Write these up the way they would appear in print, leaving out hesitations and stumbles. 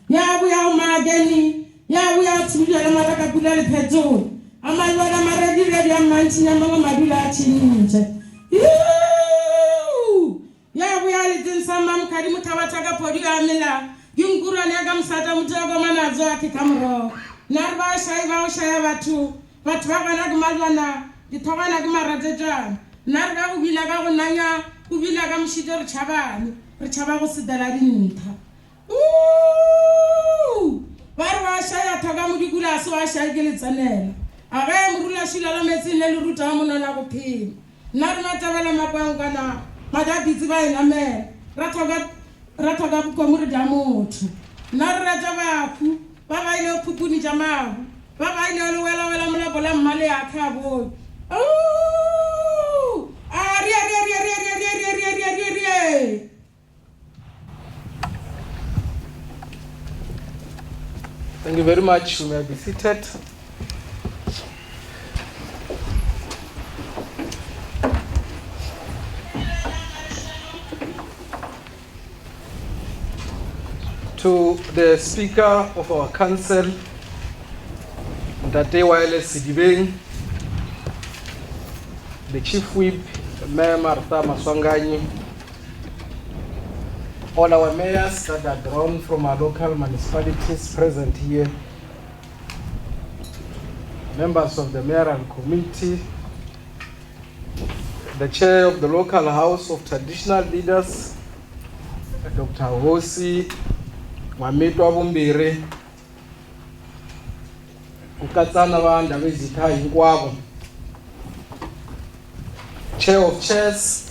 Ya we are mageni. Ya we are to the Maraka Pule Peto. Amala Maradi Redia Mantina Madula Chinite. Ya we are in some Karimutawataka Podia Mila. Yungura Nagam Sata Mutago Manazoaki Camero. Narva Shaiva Shayavatu. Patwaganag Malwana. The Tawanag Marajan. Narga Ubilaga Naya. Ubilagam Shider Chaban. Richabos Dalarinta. Barwa Shaya Tagamugula so I shall get it anel. Agam Rula Shila Messin and Rutamuna Pin. Narmatavala Mapangana. Madabiziva in a man. Ratagap Komurjamot. Narajavaku. Baba no Pupuni Jama. Baba no Wella Malaya Cabo. Oh! Thank you very much. You may be seated. To the Speaker of our Council, Ntate Wireless Sidibeng, the Chief Whip, Mayor Martha Maswanganyi, all our mayors that are drawn from our local municipalities present here, members of the mayoral committee, the chair of the local house of traditional leaders, Dr. Hosi Mameto Abumbire, Ukatsana Vanda Vezita Inkwabo, Chair of Chairs,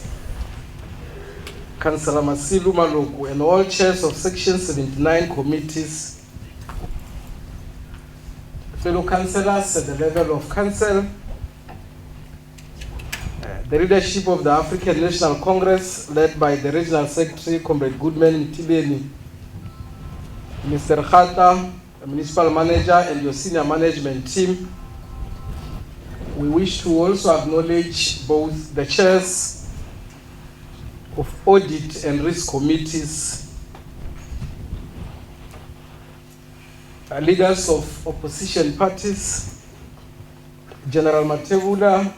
Councillor Masilu Maluku, and all chairs of Section 79 committees, fellow councillors at the level of council, the leadership of the African National Congress, led by the Regional Secretary, Comrade Goodman Mtibeni, Mr. Khata, the Municipal Manager, and your senior management team. We wish to also acknowledge both the chairs of audit and risk committees, leaders of opposition parties, General Matebula,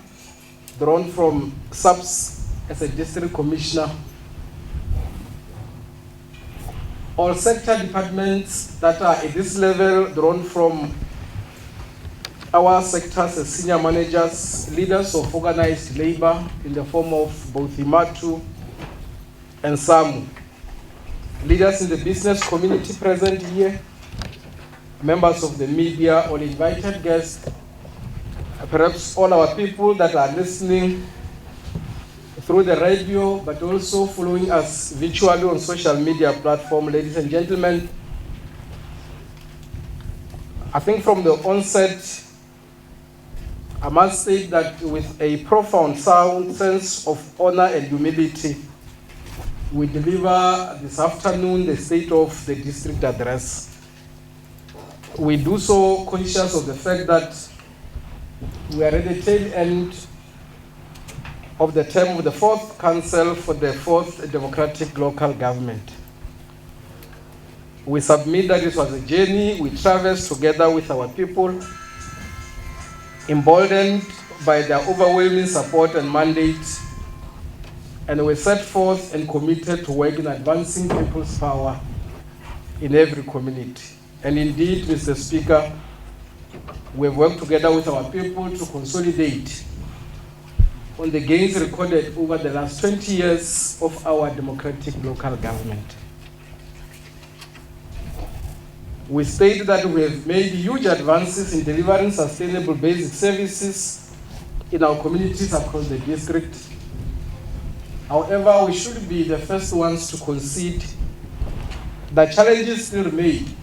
drawn from SAPS as a district commissioner, all sector departments that are at this level, drawn from our sectors as senior managers, leaders of organized labor in the form of both Imatu and SAMU, leaders in the business community present here, members of the media, all invited guests, perhaps all our people that are listening through the radio, but also following us virtually on social media platform. Ladies and gentlemen, I think from the onset, I must say that with a profound sense of honor and humility, we deliver this afternoon the State of the District Address. We do so conscious of the fact that we are at the tail end of the term of the 4th Council for the 4th Democratic Local Government. We submit that this was a journey we traversed together with our people, emboldened by their overwhelming support and mandate, and we set forth and committed to work in advancing people's power in every community. And indeed, Mr. Speaker, we have worked together with our people to consolidate on the gains recorded over the last 20 years of our democratic local government. We state that we have made huge advances in delivering sustainable basic services in our communities across the district. However, we should be the first ones to concede that challenges still remain,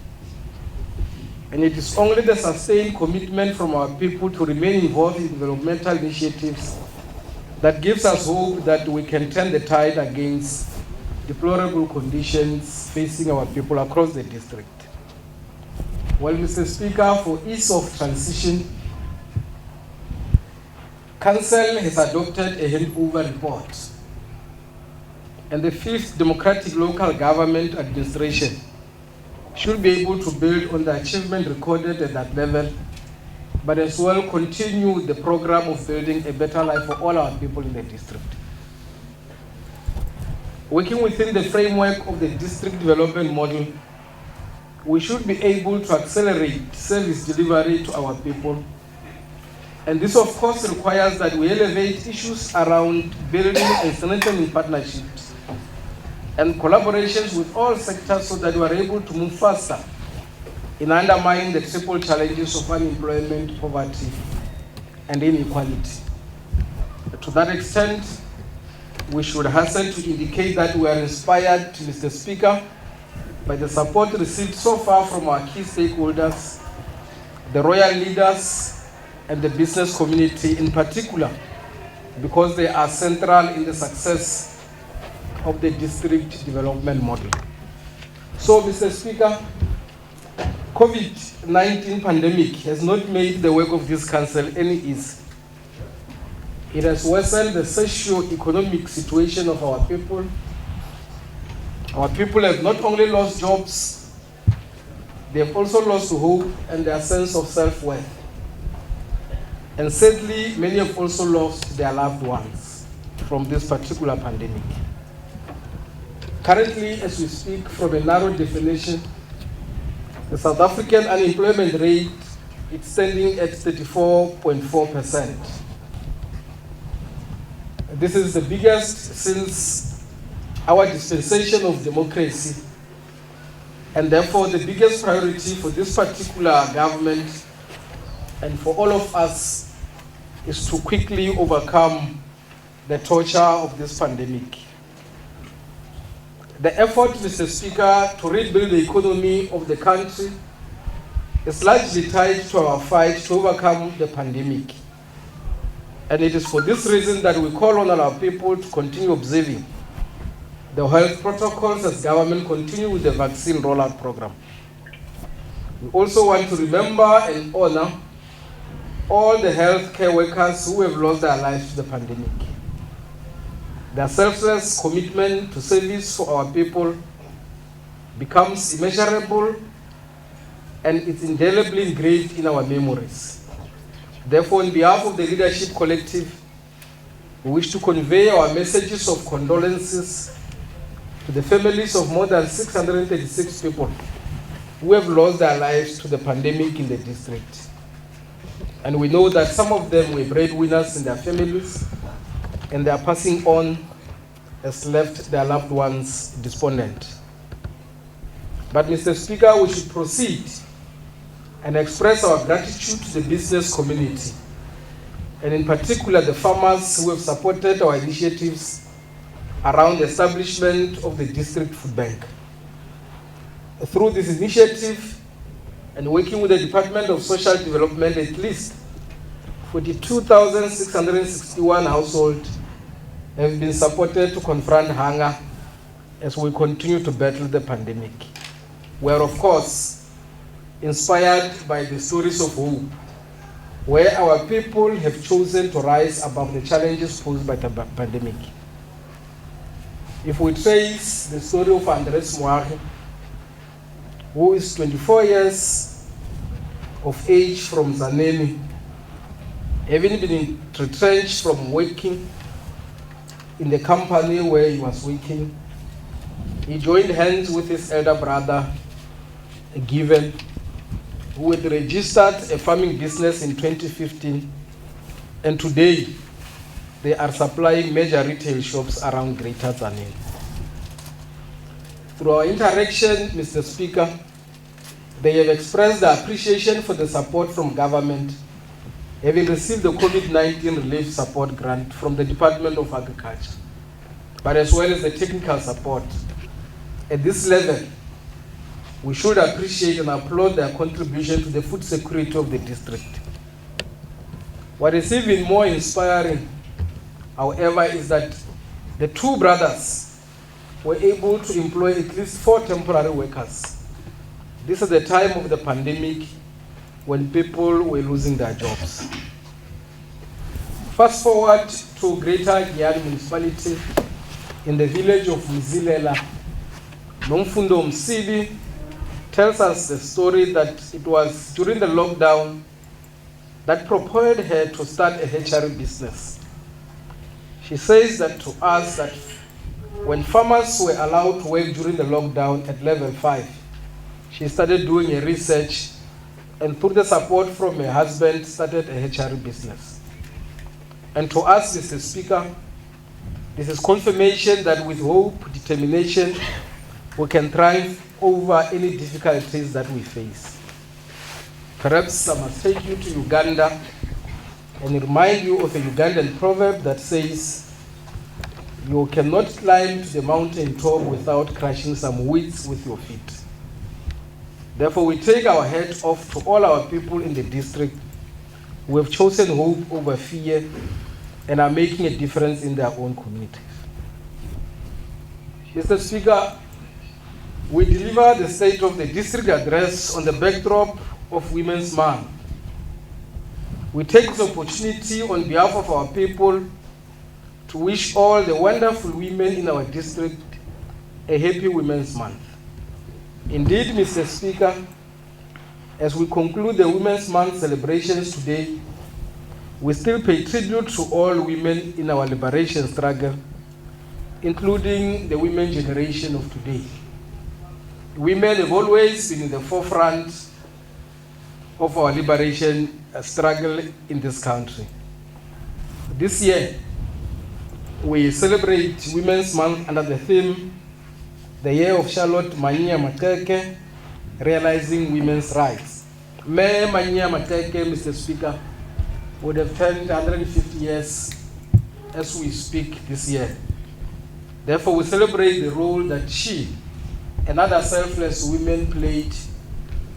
and it is only the sustained commitment from our people to remain involved in developmental initiatives that gives us hope that we can turn the tide against deplorable conditions facing our people across the district. Well, Mr. Speaker, for ease of transition, Council has adopted a handover report, and the 5th Democratic Local Government Administration should be able to build on the achievement recorded at that level, but as well continue the program of building a better life for all our people in the district. Working within the framework of the district development model, we should be able to accelerate service delivery to our people. And this, of course, requires that we elevate issues around building and strengthening partnerships and collaborations with all sectors so that we are able to move faster in undermining the triple challenges of unemployment, poverty, and inequality. To that extent, we should hasten to indicate that we are inspired, Mr. Speaker, by the support received so far from our key stakeholders, the royal leaders, and the business community in particular, because they are central in the success of the district development model. So, Mr. Speaker, COVID-19 pandemic has not made the work of this council any easy. It has worsened the socio-economic situation of our people. Our people have not only lost jobs, they have also lost hope and their sense of self-worth. And sadly, many have also lost their loved ones from this particular pandemic. Currently, as we speak, from a narrow definition, the South African unemployment rate is standing at 34.4%. This is the biggest since our dispensation of democracy, and therefore the biggest priority for this particular government and for all of us is to quickly overcome the torture of this pandemic. The effort, Mr. Speaker, to rebuild the economy of the country is largely tied to our fight to overcome the pandemic. And it is for this reason that we call on our people to continue observing the health protocols as government continue with the vaccine rollout program. We also want to remember and honor all the healthcare workers who have lost their lives to the pandemic. Their selfless commitment to service for our people becomes immeasurable and it's indelibly engraved in our memories. Therefore, on behalf of the Leadership Collective, we wish to convey our messages of condolences to the families of more than 636 people who have lost their lives to the pandemic in the district. And we know that some of them were breadwinners in their families, and their passing on has left their loved ones despondent. But, Mr. Speaker, we should proceed and express our gratitude to the business community, and in particular the farmers who have supported our initiatives around the establishment of the district food bank. Through this initiative, and working with the Department of Social Development, at least 42,661 households have been supported to confront hunger as we continue to battle the pandemic. We are, of course, inspired by the stories of hope, where our people have chosen to rise above the challenges posed by the pandemic. If we trace the story of Andres Moahe, who is 24 years of age from Zanemi, having been retrenched from working in the company where he was working, he joined hands with his elder brother, Given, who had registered a farming business in 2015, and today they are supplying major retail shops around Greater Zanemi. Through our interaction, Mr. Speaker, they have expressed their appreciation for the support from government, having received the COVID-19 relief support grant from the Department of Agriculture, but as well as the technical support. At this level, we should appreciate and applaud their contribution to the food security of the district. What is even more inspiring, however, is that the two brothers were able to employ at least 4 temporary workers. This is the time of the pandemic when people were losing their jobs. Fast forward to Greater Giyani municipality in the village of Mzilela, Nomfundo Msibi, tells us the story that it was during the lockdown that propelled her to start a hatchery business. She says that to us that when farmers were allowed to work during the lockdown at level 5, she started doing a research and through the support from her husband started a hatchery business. And to us, Mr. Speaker, this is confirmation that with hope, determination, we can thrive over any difficulties that we face. Perhaps I must take you to Uganda and remind you of a Ugandan proverb that says, you cannot climb to the mountain top without crushing some weeds with your feet. Therefore, we take our hat off to all our people in the district who have chosen hope over fear and are making a difference in their own communities. Mr. Speaker, we deliver the State of the District Address on the backdrop of Women's Month. We take this opportunity on behalf of our people to wish all the wonderful women in our district a happy Women's Month. Indeed, Mr. Speaker, as we conclude the Women's Month celebrations today, we still pay tribute to all women in our liberation struggle, including the women generation of today. Women have always been in the forefront of our liberation struggle in this country. This year, we celebrate Women's Month under the theme, the year of Charlotte Manyia Mateke, realizing women's rights. May Manyia Mateke, Mr. Speaker, would have turned 150 years as we speak this year. Therefore, we celebrate the role that she and other selfless women played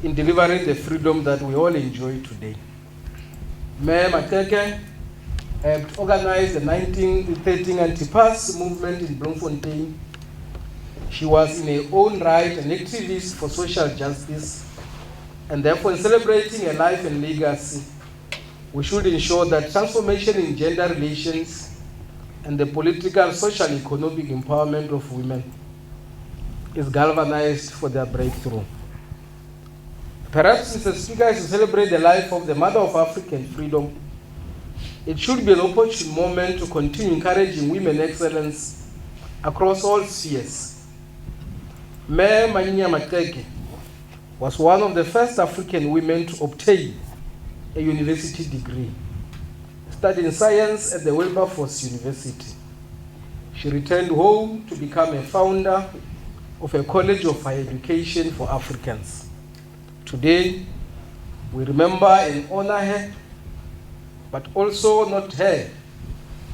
in delivering the freedom that we all enjoy today. May Mateke helped organize the 1913 anti-pass movement in Bloemfontein. She was in her own right an activist for social justice, and therefore in celebrating her life and legacy, we should ensure that transformation in gender relations and the political, social, economic empowerment of women is galvanized for their breakthrough. Perhaps, Mr. Speaker, as we celebrate the life of the mother of African freedom, it should be an opportune moment to continue encouraging women excellence across all spheres. May Manyia Mateke was one of the first African women to obtain a university degree, studying science at the Wilberforce University. She returned home to become a founder of a College of Higher Education for Africans. Today, we remember and honor her, but also not her,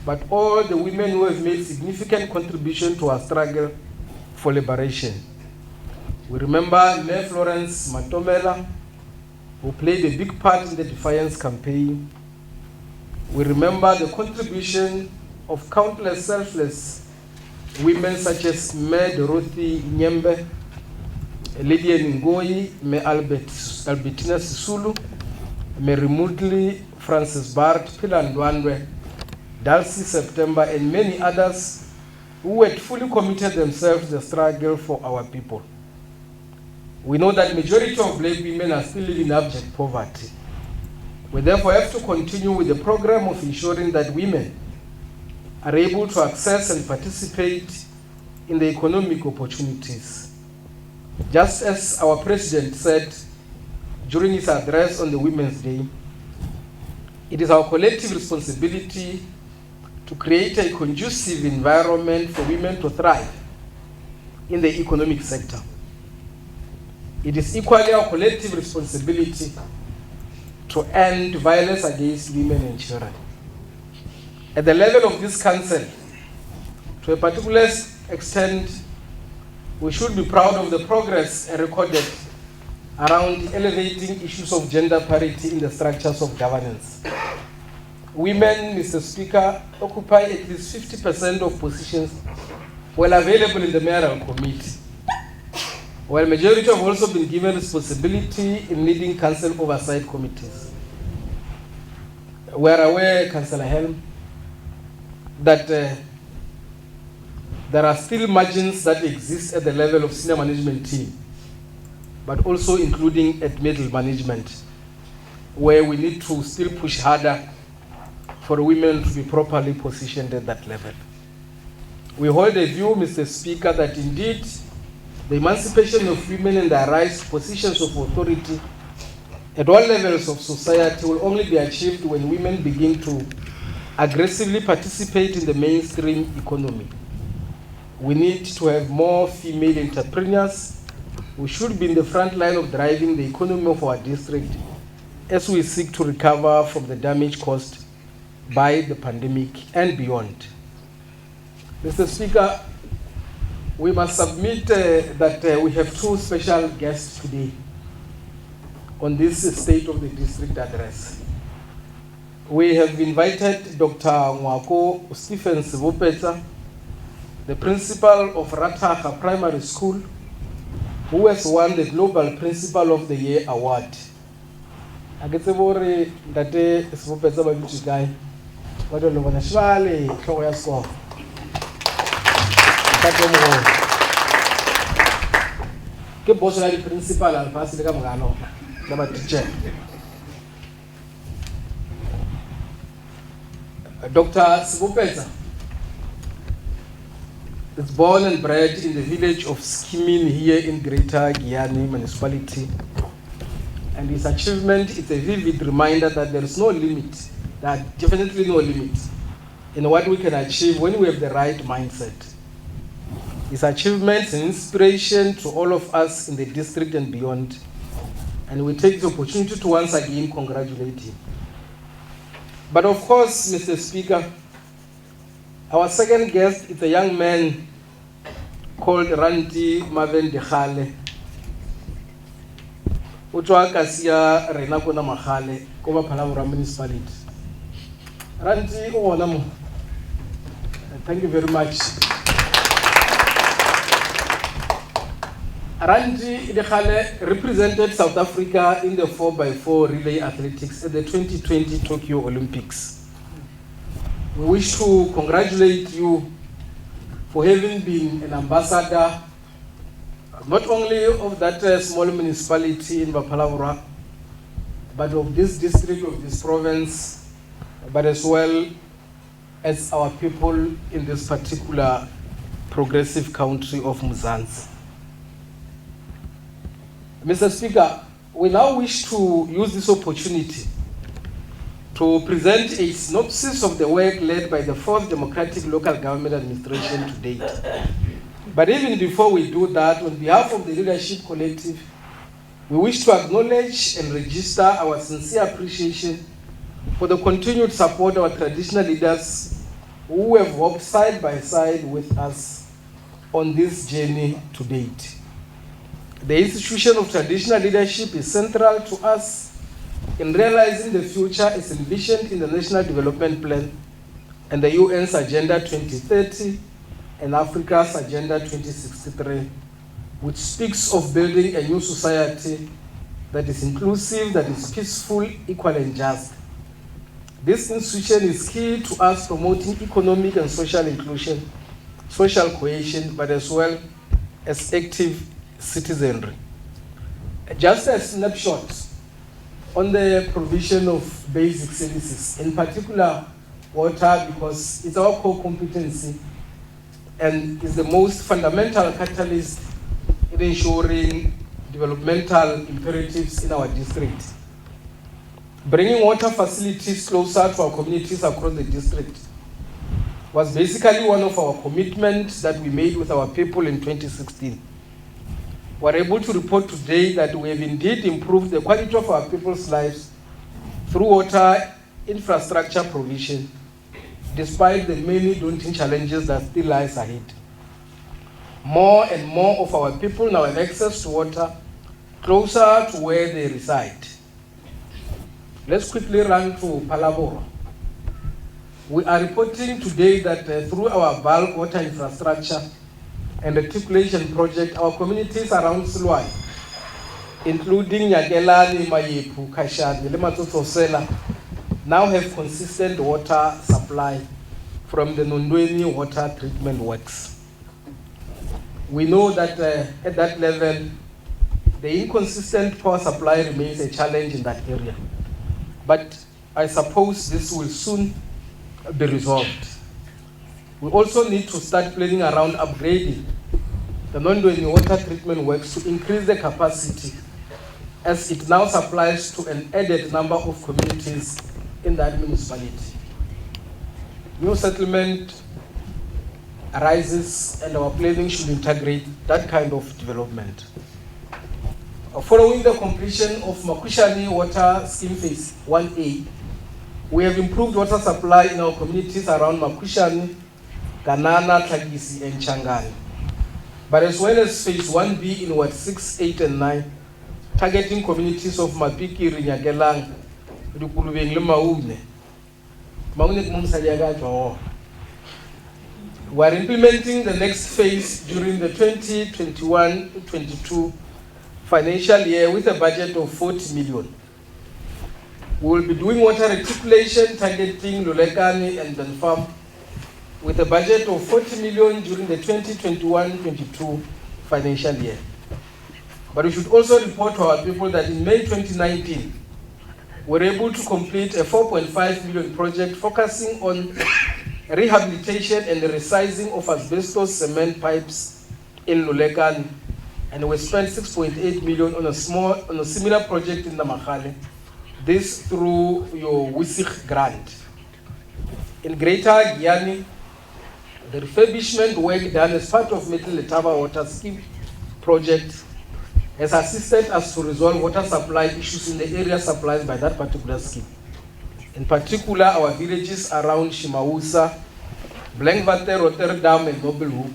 but all the women who have made significant contribution to our struggle for liberation. We remember May Florence Matomela, who played a big part in the Defiance campaign. We remember the contribution of countless selfless women such as May Dorothy Nyembe, Lydia Ngoyi, May Albertina Sisulu, May Remotely, Francis Bart, Pule Ndwandwe, Dulcie September, and many others who had fully committed themselves to the struggle for our people. We know that majority of black women are still living in abject poverty. We therefore have to continue with the program of ensuring that women are able to access and participate in the economic opportunities. Just as our president said during his address on the Women's Day, it is our collective responsibility to create a conducive environment for women to thrive in the economic sector. It is equally our collective responsibility to end violence against women and children. At the level of this council, to a particular extent, we should be proud of the progress recorded around elevating issues of gender parity in the structures of governance. Women, Mr. Speaker, occupy at least 50% of positions while available in the mayoral committee, while majority have also been given responsibility in leading council oversight committees. We are aware, Councillor Helm, that there are still margins that exist at the level of senior management team. but also including at middle management, where we need to still push harder for women to be properly positioned at that level. We hold a view, Mr. Speaker, that indeed the emancipation of women and their rise to positions of authority at all levels of society will only be achieved when women begin to aggressively participate in the mainstream economy. We need to have more female entrepreneurs who should be in the front line of driving the economy of our district as we seek to recover from the damage caused by the pandemic and beyond. Mr. Speaker, we must submit that we have two special guests today on this State of the District address. We have invited Dr. Mwako Stephen Sivopeta, the principal of Rataha Primary School, who has won the Global Principal of the Year award. Agetsebore ndate Sivopeta ba bitsikai. Ba do lobana shwale hlogo ya sekolo. Ke boss la principal al pasi le ka mogano la ba teacher. Dr. Sivopeta is born and bred in the village of Skimin here in Greater Giyani municipality. And his achievement is a vivid reminder that there is no limit, that definitely no limit in what we can achieve when we have the right mindset. His achievements and inspiration to all of us in the district and beyond. And we take the opportunity to once again congratulate him. But of course, Mr. Speaker, our second guest is a young man called Ranti Maven Dekhale. Utwa kasia rena kona mahale koba Phalabora municipality. Ranti o wona mo. Thank you very much. Ranti Dekhale represented South Africa in the 4x4 relay athletics at the 2020 Tokyo Olympics. We wish to congratulate you for having been an ambassador, not only of that small municipality in Phalabora, but of this district, of this province, but as well as our people in this particular progressive country of Mzansi. Mr. Speaker, we now wish to use this opportunity to present a synopsis of the work led by the 4th Democratic Local Government Administration to date. But even before we do that, on behalf of the Leadership Collective, we wish to acknowledge and register our sincere appreciation for the continued support of our traditional leaders who have walked side by side with us on this journey to date. The institution of traditional leadership is central to us in realizing the future as envisioned in the National Development Plan and the UN's Agenda 2030 and Africa's Agenda 2063, which speaks of building a new society that is inclusive, that is peaceful, equal and just. This institution is key to us promoting economic and social inclusion, social cohesion, but as well as active citizenry. Just a snapshot on the provision of basic services, in particular water, because it's our core competency and is the most fundamental catalyst in ensuring developmental imperatives in our district. Bringing water facilities closer to our communities across the district was basically one of our commitments that we made with our people in 2016. We're able to report today that we have indeed improved the quality of our people's lives through water infrastructure provision, despite the many daunting challenges that still lies ahead. More and more of our people now have access to water closer to where they reside. Let's quickly run to Phalabora. We are reporting today that through our bulk water infrastructure and reticulation project, our communities around Silwai, including Nyagelani, Mayepu, Kashani, Lematsotosela, now have consistent water supply from the Nondweni water treatment works. We know that at that level, the inconsistent power supply remains a challenge in that area. But I suppose this will soon be resolved. We also need to start planning around upgrading the non-dwelling water treatment works to increase the capacity, as it now supplies to an added number of communities in that municipality. New settlement arises, and our planning should integrate that kind of development. Following the completion of Makushani Water Scheme Phase 1A, we have improved water supply in our communities around Makushani, Kanana, Tlakisi, and Changani. But as well as Phase 1B in Ward 6, 8, and 9, targeting communities of Mapiki, Rinyagelang, Rukulubeng, Maune. We are implementing the next phase during the 2021-22 financial year with a budget of 40 million. We will be doing water reticulation targeting Lulekani and Benfarm with a budget of 40 million during the 2021-22 financial year. But we should also report to our people that in May 2019, we were able to complete a 4.5 million project focusing on rehabilitation and the resizing of asbestos cement pipes in Lulekani, and we spent 6.8 million on a similar project in Namakhale. This through your WISIG grant. In Greater Giyani, the refurbishment work done as part of Metal Letaba Water Scheme project has assisted us to resolve water supply issues in the area supplied by that particular scheme. In particular, our villages around Shimausa, Blankwater, Rotterdam, and Nobelhoek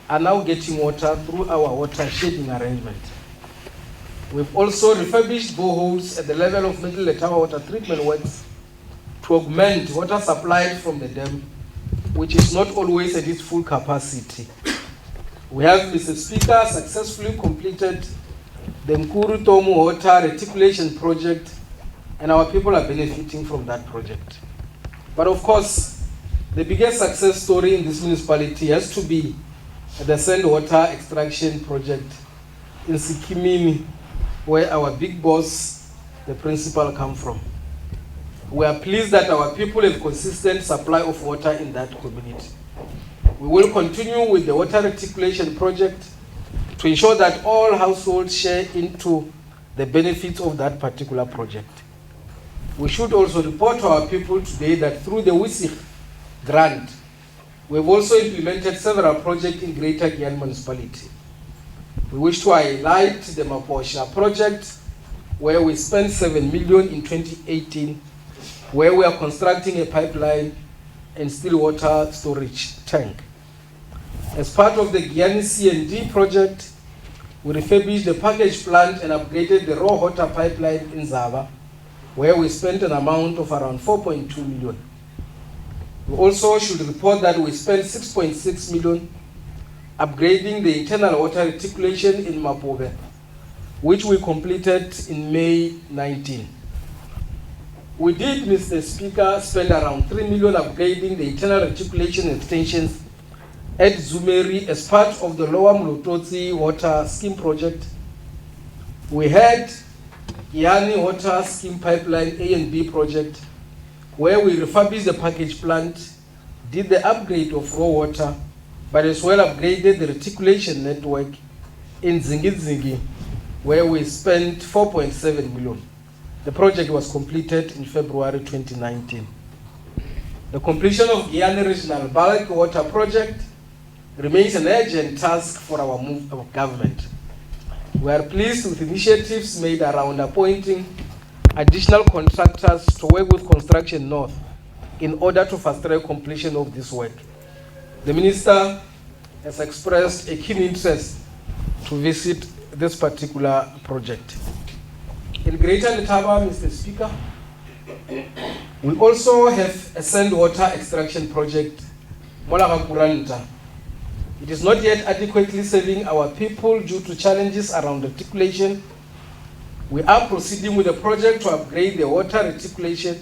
are now getting water through our water shading arrangement. We've also refurbished boreholes at the level of Middle Letaba water treatment works to augment water supplied from the dam, which is not always at its full capacity. We have, Mr. Speaker, successfully completed the Nkuru Tomu water reticulation project, and our people are benefiting from that project. But of course, the biggest success story in this municipality has to be the sand water extraction project in Sikimini, where our big boss, the principal, come from. We are pleased that our people have consistent supply of water in that community. We will continue with the water reticulation project to ensure that all households share into the benefits of that particular project. We should also report to our people today that through the WISIG grant, we have also implemented several projects in Greater Giyani Municipality. We wish to highlight the Maposha project, where we spent 7 million in 2018, where we are constructing a pipeline and still water storage tank. As part of the Giyani C&D project, we refurbished the package plant and upgraded the raw water pipeline in Zava, where we spent an amount of around 4.2 million. We also should report that we spent 6.6 million upgrading the internal water reticulation in Mapobe, which we completed in May 19. We did, Mr. Speaker, spend around 3 million upgrading the internal reticulation extensions at Zumeri as part of the Lower Mlototsi water scheme project. We had Giyani water scheme pipeline A and B project, where we refurbished the package plant, did the upgrade of raw water, but as well upgraded the reticulation network in Zingi, where we spent 4.7 million. The project was completed in February 2019. The completion of Giyani Regional Bulk Water Project remains an urgent task for our government. We are pleased with initiatives made around appointing additional contractors to work with Construction North in order to fast-track completion of this work. The Minister has expressed a keen interest to visit this particular project. In Greater Letaba, Mr. Speaker, we also have a sand water extraction project, Molaka Kuranta. It is not yet adequately serving our people due to challenges around reticulation. We are proceeding with the project to upgrade the water reticulation,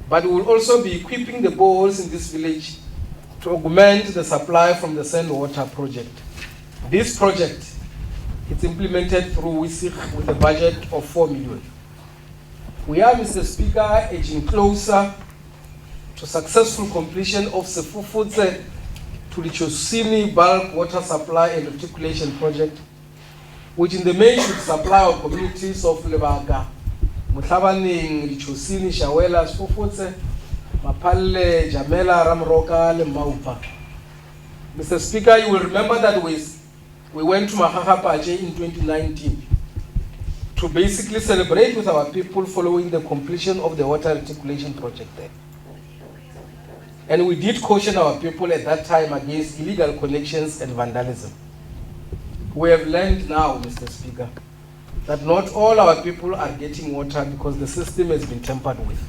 but we will also be equipping the boreholes in this village to augment the supply from the sand water project. This project It's implemented through WISIG with a budget of 4 million. We are, Mr. Speaker, edging closer to successful completion of Sefufutse to the Chosini bulk water supply and reticulation project, which in the main should supply our communities of Lebaga, Mutlabaning, Chosini, Shawela, Sefufutse, Mapale, Jamela, Ramroka, and Maupa. Mr. Speaker, you will remember that we went to Mahahapache in 2019 to basically celebrate with our people following the completion of the water reticulation project there. And we did caution our people at that time against illegal connections and vandalism. We have learned now, Mr. Speaker, that not all our people are getting water because the system has been tampered with.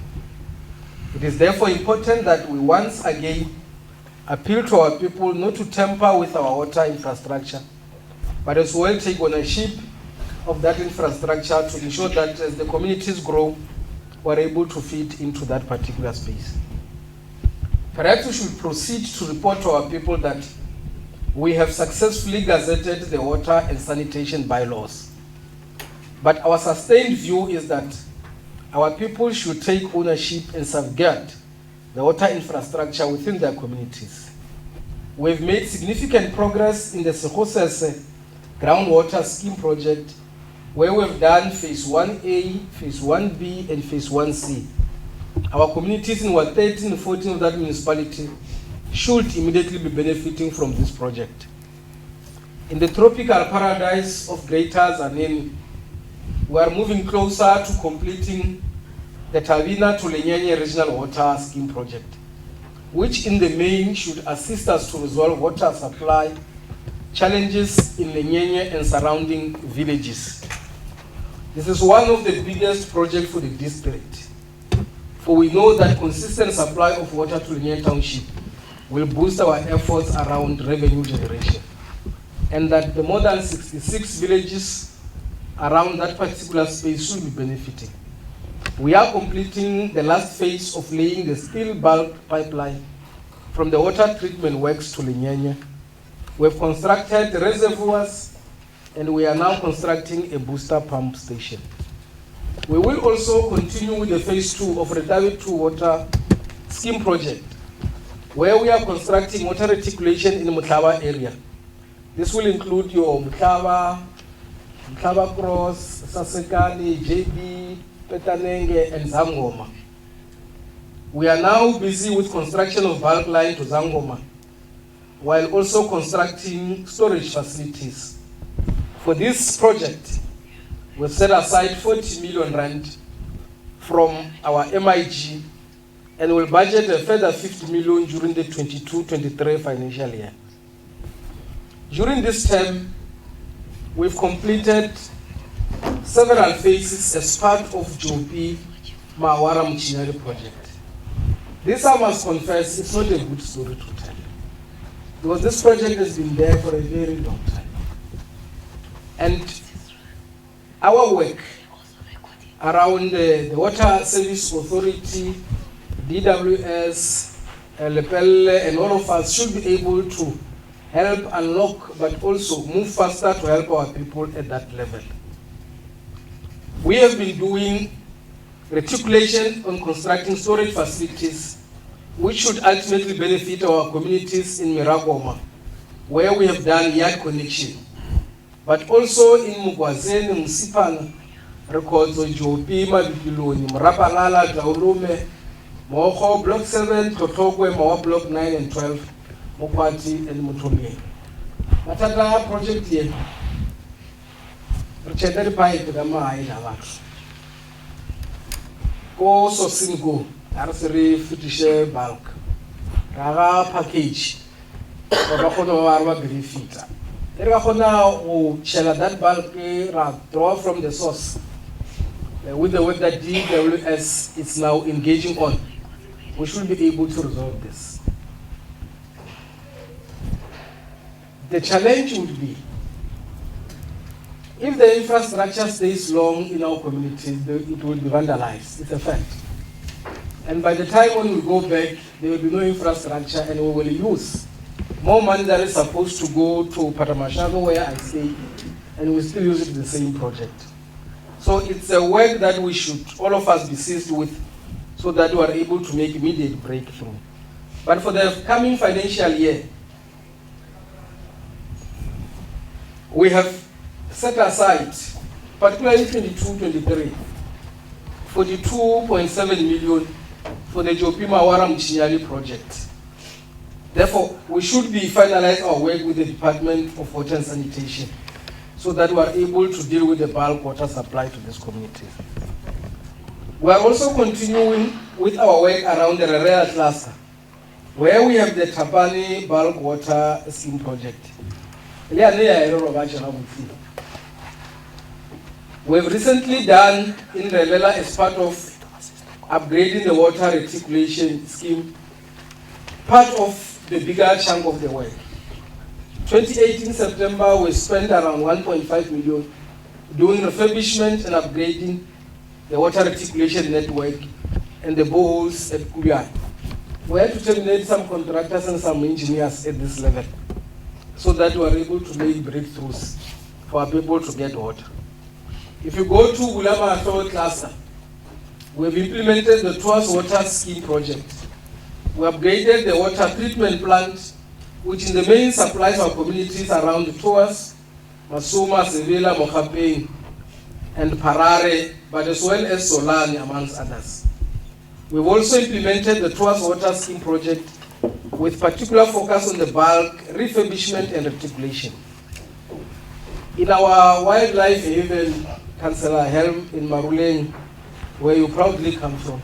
It is therefore important that we once again appeal to our people not to tamper with our water infrastructure, but as well take ownership of that infrastructure to ensure that as the communities grow, we're able to fit into that particular space. Perhaps we should proceed to report to our people that we have successfully gazetted the water and sanitation bylaws. But our sustained view is that our people should take ownership and safeguard the water infrastructure within their communities. We've made significant progress in the Sekosese groundwater scheme project, where we've done phase 1A, phase 1B, and phase 1C. Our communities in Ward 13 and 14 of that municipality should immediately be benefiting from this project. In the tropical paradise of Greater Zaneni, we are moving closer to completing the Tabina to Lenyenye Regional Water Scheme Project, which in the main should assist us to resolve water supply challenges in Lenyenye and surrounding villages. This is one of the biggest projects for the district, for we know that consistent supply of water to Lenyenye Township will boost our efforts around revenue generation, and that the more than 66 villages around that particular space should be benefiting. We are completing the last phase of laying the steel bulk pipeline from the water treatment works to Lenyenye. We have constructed reservoirs and we are now constructing a booster pump station. We will also continue with the phase 2 of Redawe 2 water scheme project, where we are constructing water reticulation in the Mutlaba area. This will include your Mutlaba Cross, Sasekani, JB, Petanenge, and Zangoma. We are now busy with construction of bulk line to Zangoma, while also constructing storage facilities. For this project, we've set aside 40 million rand from our MIG and will budget a further 50 million during the 22-23 financial year. During this term, we've completed several phases as part of JOP Mawara Mchinari project. This, I must confess, it's not a good story to tell, because this project has been there for a very long time. And our work around the Water Service Authority, DWS, Lepelle, and all of us should be able to help unlock, but also move faster to help our people at that level. We have been doing reticulation on constructing storage facilities, which should ultimately benefit our communities in Miragoma, where we have done yard connection, but also in Mugwazeni, Musipana, records of Jopi, Mabipiloni, Mrapalala, Jaulume, Moho, Block 7, Totogwe, Moho, Block 9 and 12, Mokwati, and Mutomie. Matata project here. Richard Pai to the Mai Navax. Go so single, Arsary, Fitishe, bulk. Raga package. Rahono Arba Grifita. Rahona will shell that bulk, draw from the source. With the work that DWS is now engaging on, we should be able to resolve this. The challenge would be, if the infrastructure stays long in our communities, it will be vandalized. It's a fact. And by the time when we go back, there will be no infrastructure and we will use more money that is supposed to go to Paramashago, where I stay, and we still use it in the same project. So it's a work that we should, all of us, be seized with, so that we are able to make immediate breakthrough. But for the coming financial year, we have set aside, particularly 22-23, 42.7 million for the Jopima Wara Mchinyali project. Therefore, we should be finalizing our work with the Department of Water and Sanitation so that we are able to deal with the bulk water supply to this community. We are also continuing with our work around the Rarea cluster, where we have the Tapani bulk water scheme project. We have recently done in Relela as part of upgrading the water reticulation scheme, part of the bigger chunk of the work. 2018 September, we spent around 1.5 million doing refurbishment and upgrading the water reticulation network and the boreholes at Cllr. We had to terminate some contractors and some engineers at this level so that we are able to make breakthroughs for our people to get water. If you go to Bulama cluster, we have implemented the Tuas Water Scheme project. We upgraded the water treatment plant, which in the main supplies our communities around Tuas, Masuma, Sevilla, Mokapeng, and Parare, but as well as Solani, amongst others. We've also implemented the Tuas Water Scheme project with particular focus on the bulk refurbishment and reticulation. In our wildlife haven, Councillor Helm in Maruleng, where you proudly come from,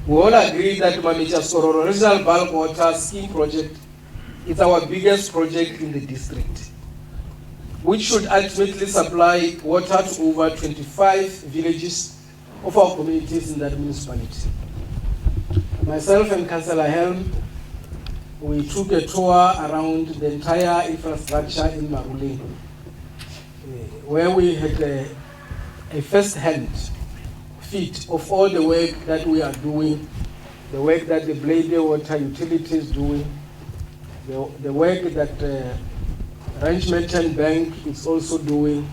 we all agree that Mamicha Sororo Regional Bulk Water Scheme project is our biggest project in the district, which should ultimately supply water to over 25 villages of our communities in that municipality. Myself and Councillor Helm, we took a tour around the entire infrastructure in Maruleng, where we had a first-hand feat of all the work that we are doing, the work that the Blade Water Utility is doing, the work that Ranch Merchant Bank is also doing,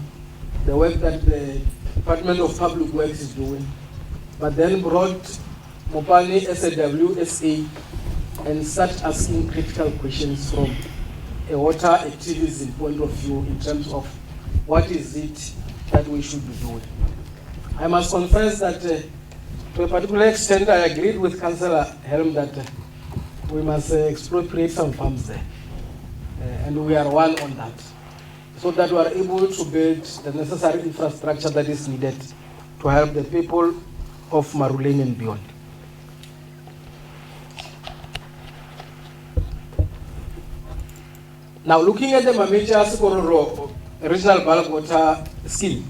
the work that the Department of Public Works is doing, but then brought Mopani as a WSA and start asking critical questions from a water activism point of view in terms of what is it that we should be doing. I must confess that to a particular extent I agreed with Councillor Helm that we must expropriate some farms there. And we are one on that, so that we are able to build the necessary infrastructure that is needed to help the people of Maruleng and beyond. Now, looking at the Mamicha Sikororo Regional Bulk Water Scheme,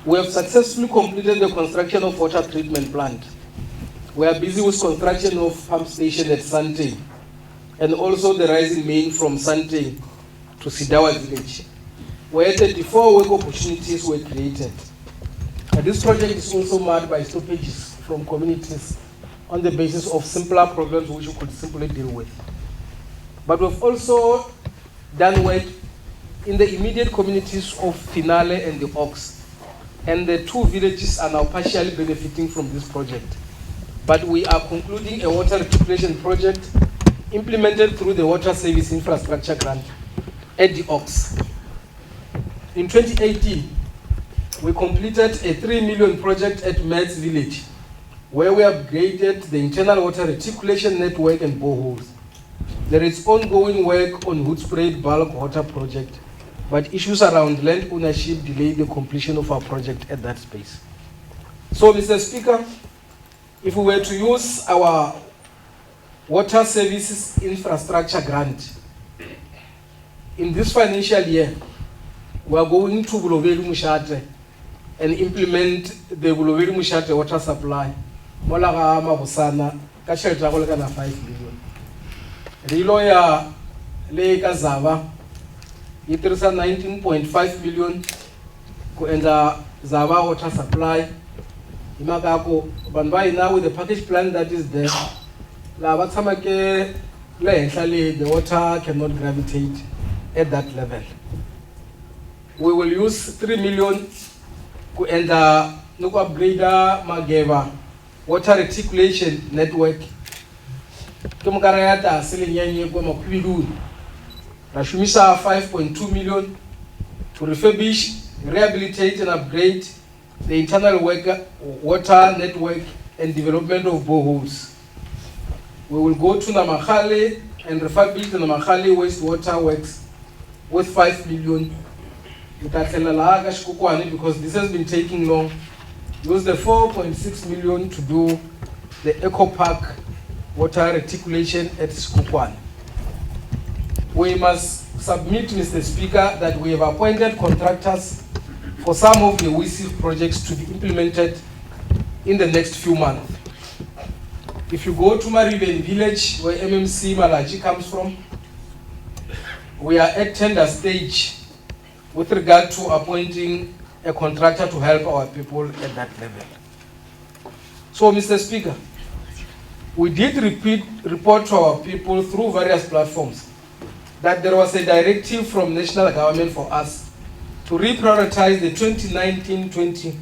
we have successfully completed the construction of water treatment plant. We are busy with construction of pump station at Sante, and also the rising main from Sante to Sidawa village, where 34 work opportunities were created. And this project is also marked by stoppages from communities on the basis of simpler problems which we could simply deal with. But we've also done work in the immediate communities of Finale and the Ox. And the two villages are now partially benefiting from this project. But we are concluding a water reticulation project implemented through the Water Service Infrastructure Grant at the Ox. In 2018, we completed a 3 million project at Metz Village, where we upgraded the internal water reticulation network and boreholes. There is ongoing work on Hoedspruit bulk water project, but issues around land ownership delay the completion of our project at that space. So, Mr. Speaker, if we were to use our water services infrastructure grant in this financial year, we are going to Buloveli Mushate and implement the Buloveli Mushate water supply. Molaga Mabusana, Kasheta Golgana 5 billion. Riloya Lake Zava, it is a 19.5 billion and Zava water supply. Imagako, Banbai now with the package plan that is there. The water cannot gravitate at that level. we will use 3 million to upgrade Mageva water reticulation network. Kemukarayata selenyenye kwa makubidu. Rashumisa 5.2 million to refurbish, rehabilitate and upgrade the internal water network and development of boreholes. We will go to Namakhale and refurbish the Namakhale wastewater works with 5 million. Because this has been taking long. Use the 4.6 million to do the Eco Park water reticulation at Skukwane. We must submit, Mr. Speaker, that we have appointed contractors for some of the WISI projects to be implemented in the next few months. If you go to Mariben village, where MMC Malaji comes from, we are at tender stage with regard to appointing a contractor to help our people at that level. So, Mr. Speaker, we did report to our people through various platforms that there was a directive from national government for us to reprioritize the 2019-20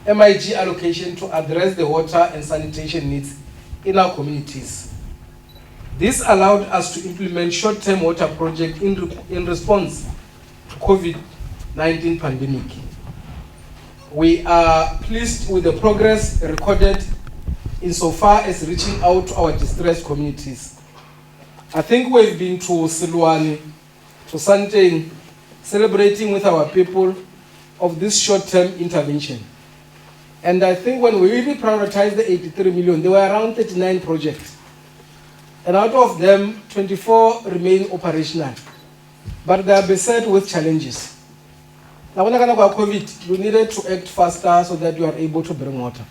MIG allocation to address the water and sanitation needs in our communities. This allowed us to implement short-term water projects in response to COVID-19 pandemic. We are pleased with the progress recorded insofar as reaching out to our distressed communities. I think we've been to Silwane, to Santeng, celebrating with our people of this short-term intervention. And I think when we really prioritized the 83 million, there were around 39 projects. And out of them, 24 remain operational. But they are beset with challenges. Now, when I got COVID, you needed to act faster so that you are able to bring water.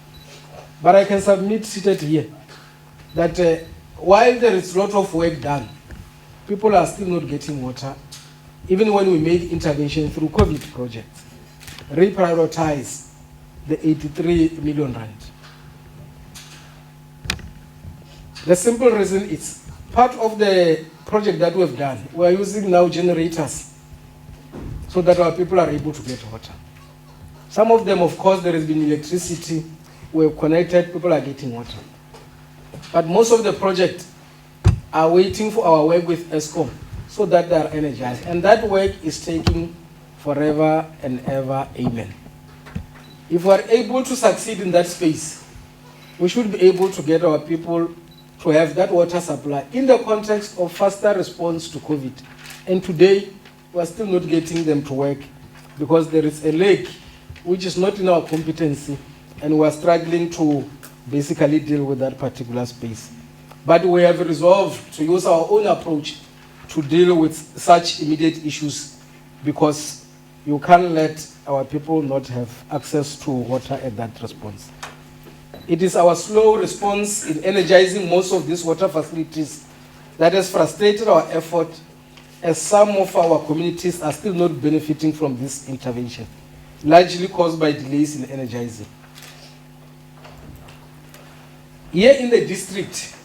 But I can submit seated here that while there is a lot of work done, people are still not getting water, even when we made intervention through COVID projects. Reprioritize the 83 million rand. The simple reason is part of the project that we've done, we're using now generators so that our people are able to get water. Some of them, of course, there has been electricity, we're connected, people are getting water. But most of the projects are waiting for our work with ESCOM so that they are energized. And that work is taking forever and ever, amen. If we are able to succeed in that space, we should be able to get our people to have that water supply in the context of faster response to COVID. And today, we are still not getting them to work because there is a lake which is not in our competency, and we are struggling to basically deal with that particular space. But we have resolved to use our own approach to deal with such immediate issues, because you can't let our people not have access to water at that response. It is our slow response in energizing most of these water facilities that has frustrated our effort, as some of our communities are still not benefiting from this intervention, largely caused by delays in energizing. Here in the district,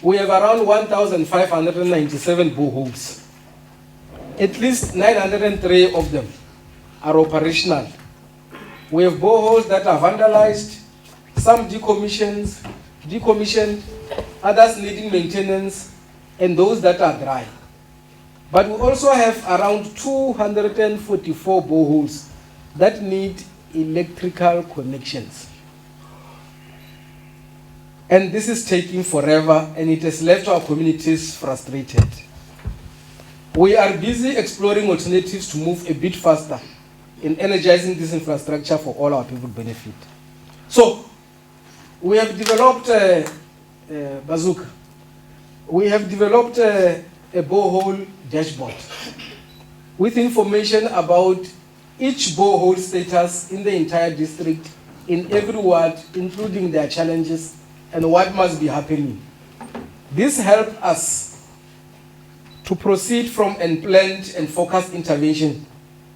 we have around 1,597 boreholes. At least 903 of them are operational. We have boreholes that are vandalized, some decommissioned, others needing maintenance, and those that are dry. But we also have around 244 boreholes that need electrical connections. And this is taking forever, and it has left our communities frustrated. We are busy exploring alternatives to move a bit faster in energizing this infrastructure for all our people benefit. So, we have developed Bazooka. We have developed a borehole dashboard with information about each borehole status in the entire district, in every ward, including their challenges and what must be happening. This helped us to proceed from unplanned and focused intervention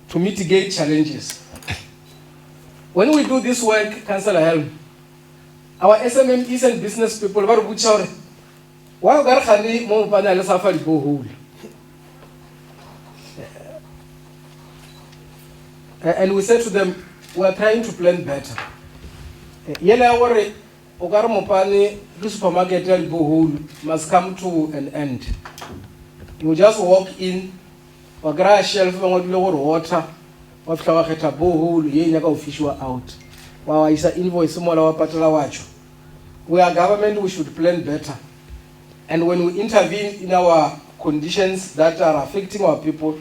to mitigate challenges. When we do this work, Councillor Helm, our SMMEs and business people, why are And we said to them, we are trying to plan better. Yele awore okare mopane the supermarket ya borehole must come to an end. You just walk in, wa gra shelf bangwe le gore water, wa fitla wa kgetha borehole ye nyaka o fishwa out. Wa isa invoice mola wa patala wacho. We are government, we should plan better. And when we intervene in our conditions that are affecting our people,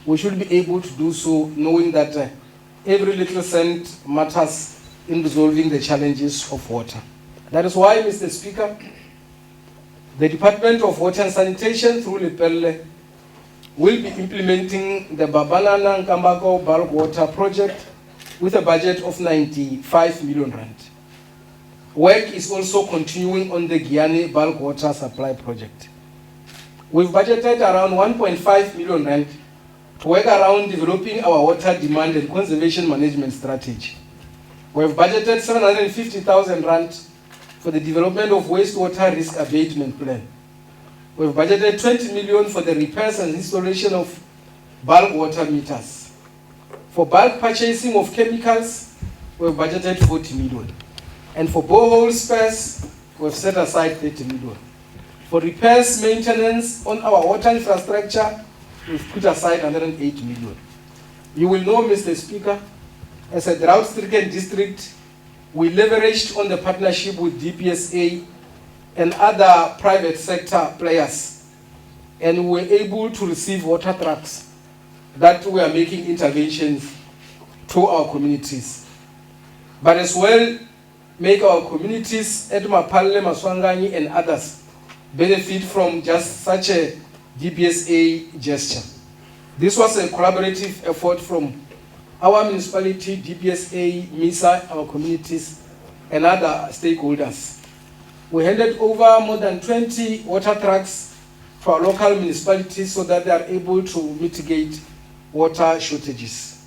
we should be able to do so knowing that every little cent matters in resolving the challenges of water. That is why, Mr. Speaker, the Department of Water and Sanitation through Pule will be implementing the Babanana Nkambako bulk water project with a budget of 95 million rand. Work is also continuing on the Guyane bulk water supply project. We've budgeted around 1.5 million rand to work around developing our water demand and conservation management strategy. We've budgeted 750,000 rand for the development of wastewater risk abatement plan. We've budgeted 20 million for the repairs and installation of bulk water meters. For bulk purchasing of chemicals, we've budgeted 40 million. And for borehole spares, we've set aside 30 million. For repairs, maintenance on our water infrastructure, we've put aside 108 million. You will know, Mr. Speaker, as a drought-stricken district, we leveraged on the partnership with DPSA and other private sector players, and we were able to receive water trucks that we are making interventions to our communities. But as well, make our communities at Mapale, Maswanganyi, and others benefit from just such a DPSA gesture. This was a collaborative effort from our municipality, DPSA, MISA, our communities, and other stakeholders. We handed over more than 20 water trucks to our local municipalities so that they are able to mitigate water shortages.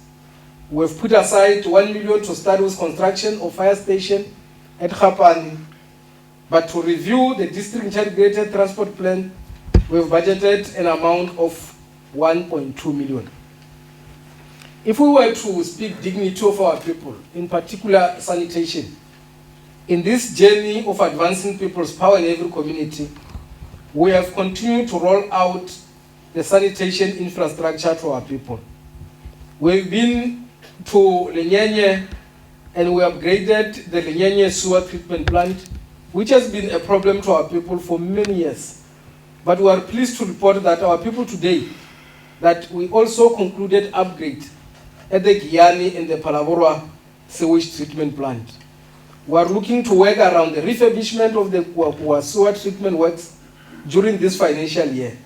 We've put aside 1 million to start with construction of fire station at Khapani. But to review the district integrated transport plan, we've budgeted an amount of 1.2 million. If we were to speak dignity of our people, in particular sanitation, in this journey of advancing people's power in every community, we have continued to roll out the sanitation infrastructure to our people. We've been to Lenyenye and we upgraded the Lenyenye sewer treatment plant, which has been a problem to our people for many years. But we are pleased to report that our people today, that we also concluded upgrade at the Guyane and the Palabora sewage treatment plant. We are looking to work around the refurbishment of the sewer treatment works during this financial year.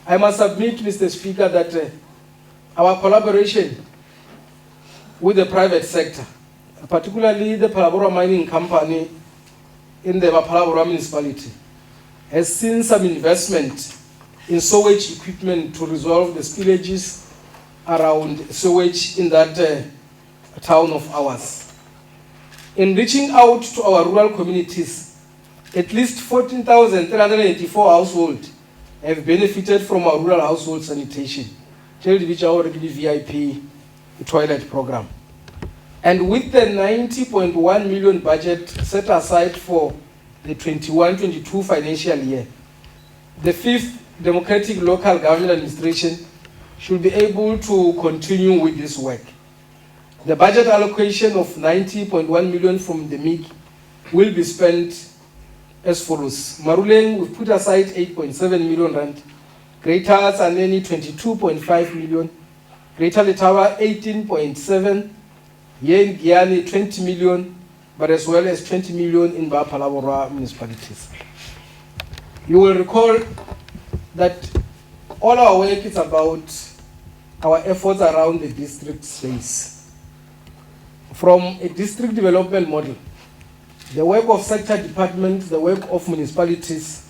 I must admit, Mr. Speaker, that our collaboration with the private sector, particularly the Palabora Mining Company in the Palabora municipality, has seen some investment in sewage equipment to resolve the spillages around sewage in that town of ours. In reaching out to our rural communities, at least 14,384 households have benefited from our rural household sanitation, which are already VIP toilet program. And with the 90.1 million budget set aside for the 21-22 financial year, the 5th Democratic Local Government Administration should be able to continue with this work. The budget allocation of 90.1 million from the MIG will be spent as follows. Maruleng, we've put aside 8.7 million rand. Greater Tsaneni, 22.5 million. Greater Letawa, 18.7. Here in Guyane, 20 million, but as well as 20 million in Palabora municipalities. You will recall that all our work is about our efforts around the district space. From a district development model, the work of sector departments, the work of municipalities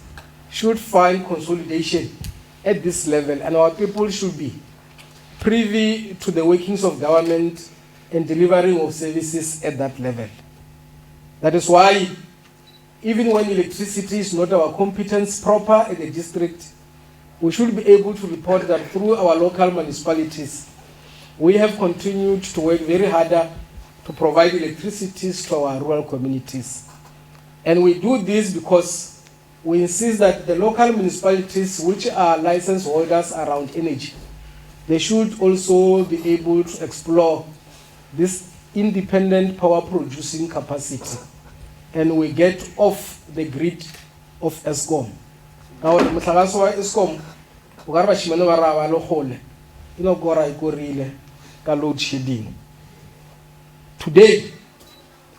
should find consolidation at this level, and our people should be privy to the workings of government and delivering of services at that level. That is why, even when electricity is not our competence proper at the district, we should be able to report that through our local municipalities, we have continued to work very hard to provide electricities to our rural communities. And we do this because we insist that the local municipalities, which are license holders around energy, they should also be able to explore this independent power producing capacity. And we get off the grid of ESCOM. Now, the Mutlagaso ESCOM, Ugarba Shimano Vara Lohole, Inogora Ikorile, load shedding. Today,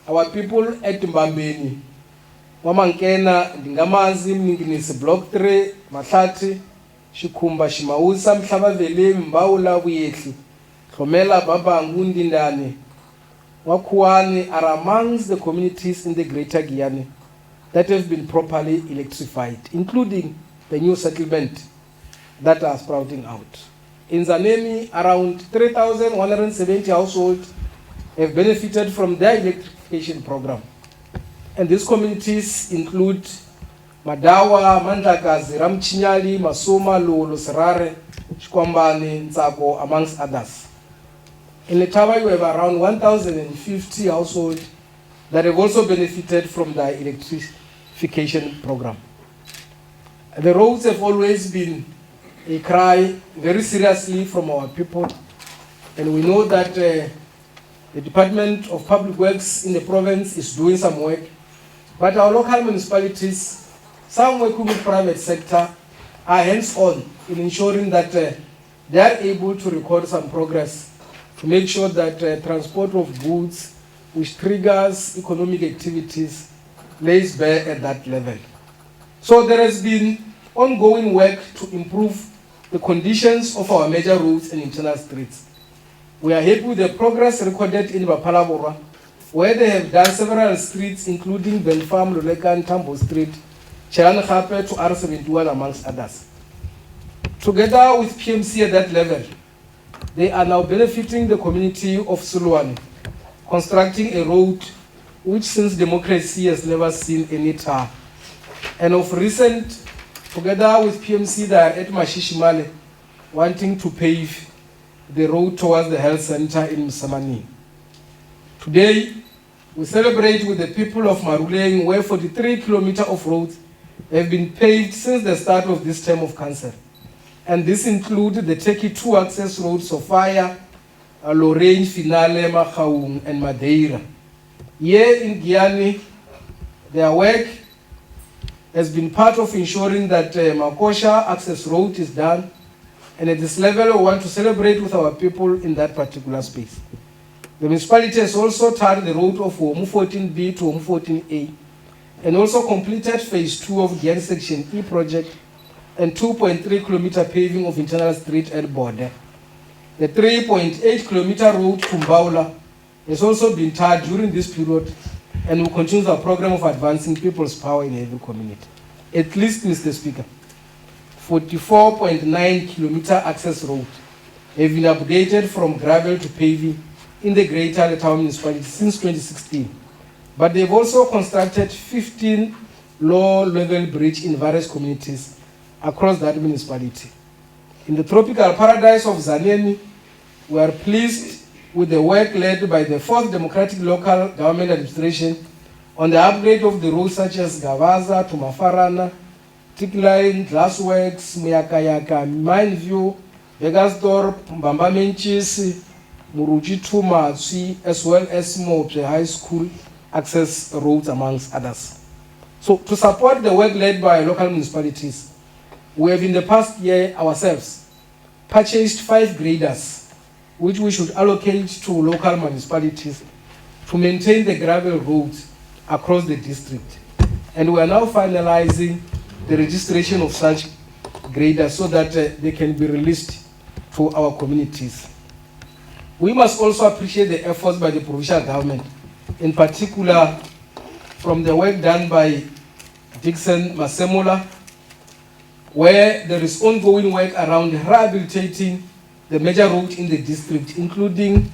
our people at Mbambeni, Wamankena, Ndingamazi, Mninginisi Block 3, Matlati, Shikumba, Shimausa, Mshavavele, Mbaula, Wietli, Khomela, Baba, Ngundindane, Wakuani are amongst the communities in the Greater Guyana that have been properly electrified, including the new settlement that are sprouting out. In Zanemi, around 3,170 households have benefited from their electrification program. And these communities include Madawa, Mandlakazi, Ramchinyali, Masoma, Lolo, Serare, Shkwambani, Ntsako, amongst others. In Letaba, we have around 1,050 households that have also benefited from the electrification program. The roads have always been a cry very seriously from our people, and we know that the Department of Public Works in the province is doing some work, but our local municipalities, some working with private sector, are hands-on in ensuring that they are able to record some progress to make sure that transport of goods, which triggers economic activities, lays bare at that level. So there has been ongoing work to improve the conditions of our major roads and internal streets. We are happy with the progress recorded in Bapalabora, where they have done several streets, including Ben Farm, Luleka, and Tambo Street, Chelan Khape to R71, amongst others. Together with PMC at that level, they are now benefiting the community of Sulwane, constructing a road which since democracy has never seen any tar. And of recent, together with PMC, they are at Mashishimale, wanting to pave the road towards the health center in Msamani. Today, we celebrate with the people of Maruleng, where 43 kilometers of roads have been paved since the start of this term of council. And this includes the Teki 2 access roads, Sofia, Lorraine, Finale, Makhaung, and Madeira. Here in Guyana, their work has been part of ensuring that Makosha access road is done. And at this level, we want to celebrate with our people in that particular space. The municipality has also tarred the road of Omu 14B to Omu 14A, and also completed phase 2 of Guyana Section E project and 2.3 kilometer paving of internal street at border. The 3.8 kilometer road to Mbaula has also been tarred during this period, and will continue our program of advancing people's power in every community. At least, Mr. Speaker, 44.9 kilometer access road have been updated from gravel to paving in the Greater Letaba municipality since 2016. But they've also constructed 15 low-level bridges in various communities across that municipality. In the tropical paradise of Zanemi, we are pleased with the work led by the 4th Democratic Local Government Administration on the upgrade of the roads such as Gavaza to Mafarana, Tickline, Glassworks, Muyakayaka, Mineview, Vegasdorp, Mbamba Menchis, Muruji Tumatsui, as well as Mope High School access roads, amongst others. So to support the work led by local municipalities, we have in the past year ourselves purchased 5 graders, which we should allocate to local municipalities to maintain the gravel roads across the district. And we are now finalizing the registration of such graders so that they can be released to our communities. We must also appreciate the efforts by the provincial government, in particular from the work done by Dixon Masemola, where there is ongoing work around rehabilitating the major roads in the district, including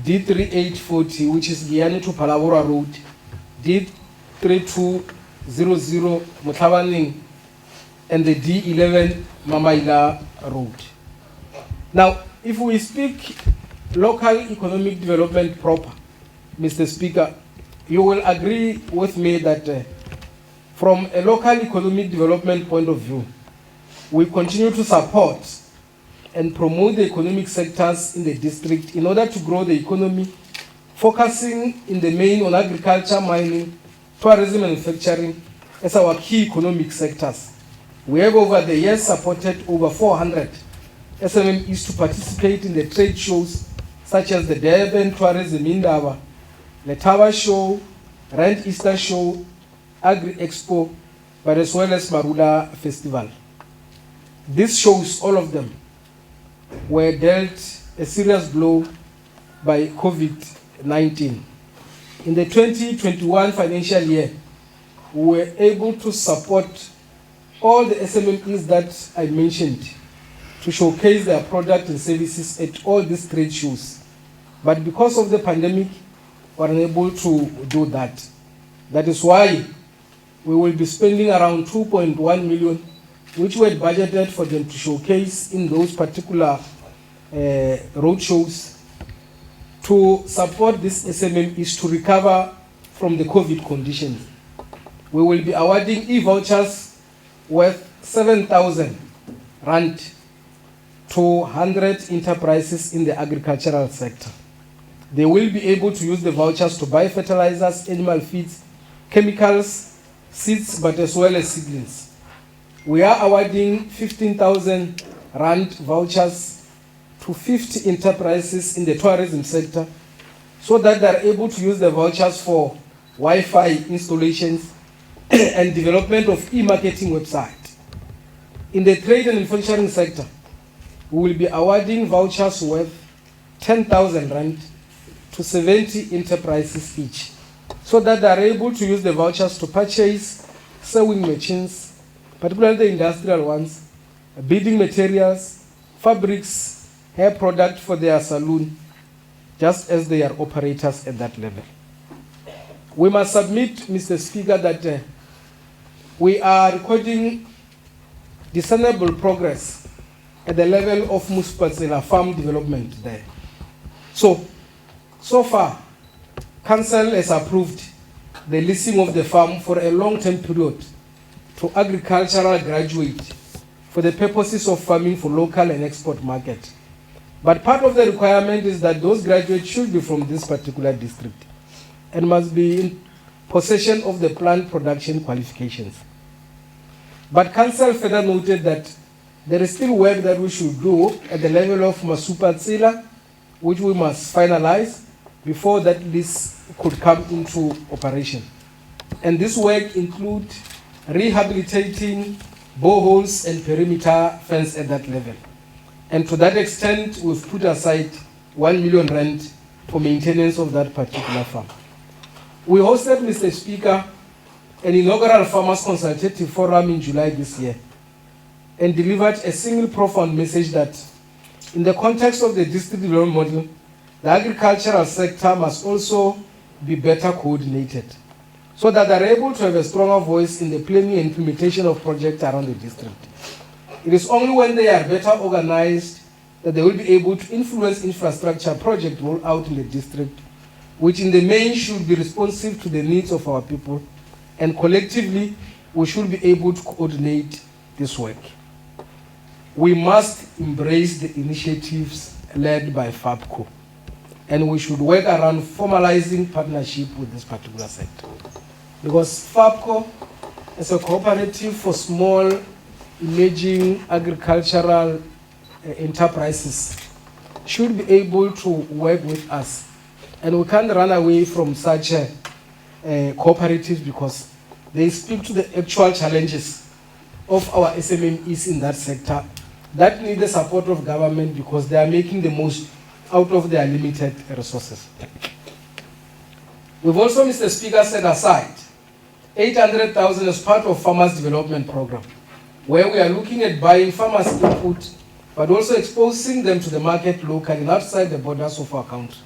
D3840, which is Guyana to Palabora Road, D3200 Mutlawaning, and the D11 Mamaila Road. Now, if we speak local economic development proper, Mr. Speaker, you will agree with me that from a local economic development point of view, we continue to support and promote the economic sectors in the district in order to grow the economy, focusing in the main on agriculture, mining, tourism, and manufacturing as our key economic sectors. We have over the years supported over 400 SMMEs to participate in the trade shows such as the Durban Tourism Indaba, Letaba Show, Rand Easter Show, Agri Expo, but as well as Marula Festival. These shows, all of them, were dealt a serious blow by COVID-19. In the 2021 financial year, we were able to support all the SMMEs that I mentioned to showcase their products and services at all these trade shows. But because of the pandemic, we were unable to do that. That is why we will be spending around 2.1 million, which we had budgeted for them to showcase in those particular road shows to support this SMMEs to recover from the COVID conditions. We will be awarding e-vouchers worth 7,000 rand to 100 enterprises in the agricultural sector. They will be able to use the vouchers to buy fertilizers, animal feeds, chemicals, seeds, but as well as seedlings. We are awarding 15,000 rand vouchers to 50 enterprises in the tourism sector so that they are able to use the vouchers for Wi-Fi installations and development of e-marketing website. In the trade and manufacturing sector, we will be awarding vouchers worth 10,000 rand to 70 enterprises each, so that they are able to use the vouchers to purchase sewing machines, particularly the industrial ones, beading materials, fabrics, hair product for their salon, just as they are operators at that level. We must submit, Mr. Speaker, that we are recording discernible progress at the level of Cllr farm development there. So far, Council has approved the leasing of the farm for a long-term period to agricultural graduates for the purposes of farming for local and export market. But part of the requirement is that those graduates should be from this particular district and must be in possession of the plant production qualifications. But Council further noted that there is still work that we should do at the level of Cllr, which we must finalize before that lease could come into operation. And this work includes rehabilitating boreholes and perimeter fence at that level. And to that extent, we've put aside 1 million rand for maintenance of that particular farm. We hosted, Mr. Speaker, an inaugural Farmers Consultative Forum in July this year and delivered a single profound message that in the context of the district development model, the agricultural sector must also be better coordinated so that they're able to have a stronger voice in the planning and implementation of projects around the district. It is only when they are better organized that they will be able to influence infrastructure project rollout in the district, which in the main should be responsive to the needs of our people, and collectively we should be able to coordinate this work. We must embrace the initiatives led by FABCO, and we should work around formalizing partnership with this particular sector. Because FABCO is a cooperative for small, emerging agricultural enterprises, should be able to work with us. And we can't run away from such cooperatives because they speak to the actual challenges of our SMMEs in that sector that need the support of government because they are making the most out of their limited resources. We've also, Mr. Speaker, set aside 800,000 as part of Farmers Development Program, where we are looking at buying farmers' input, but also exposing them to the market locally and outside the borders of our country.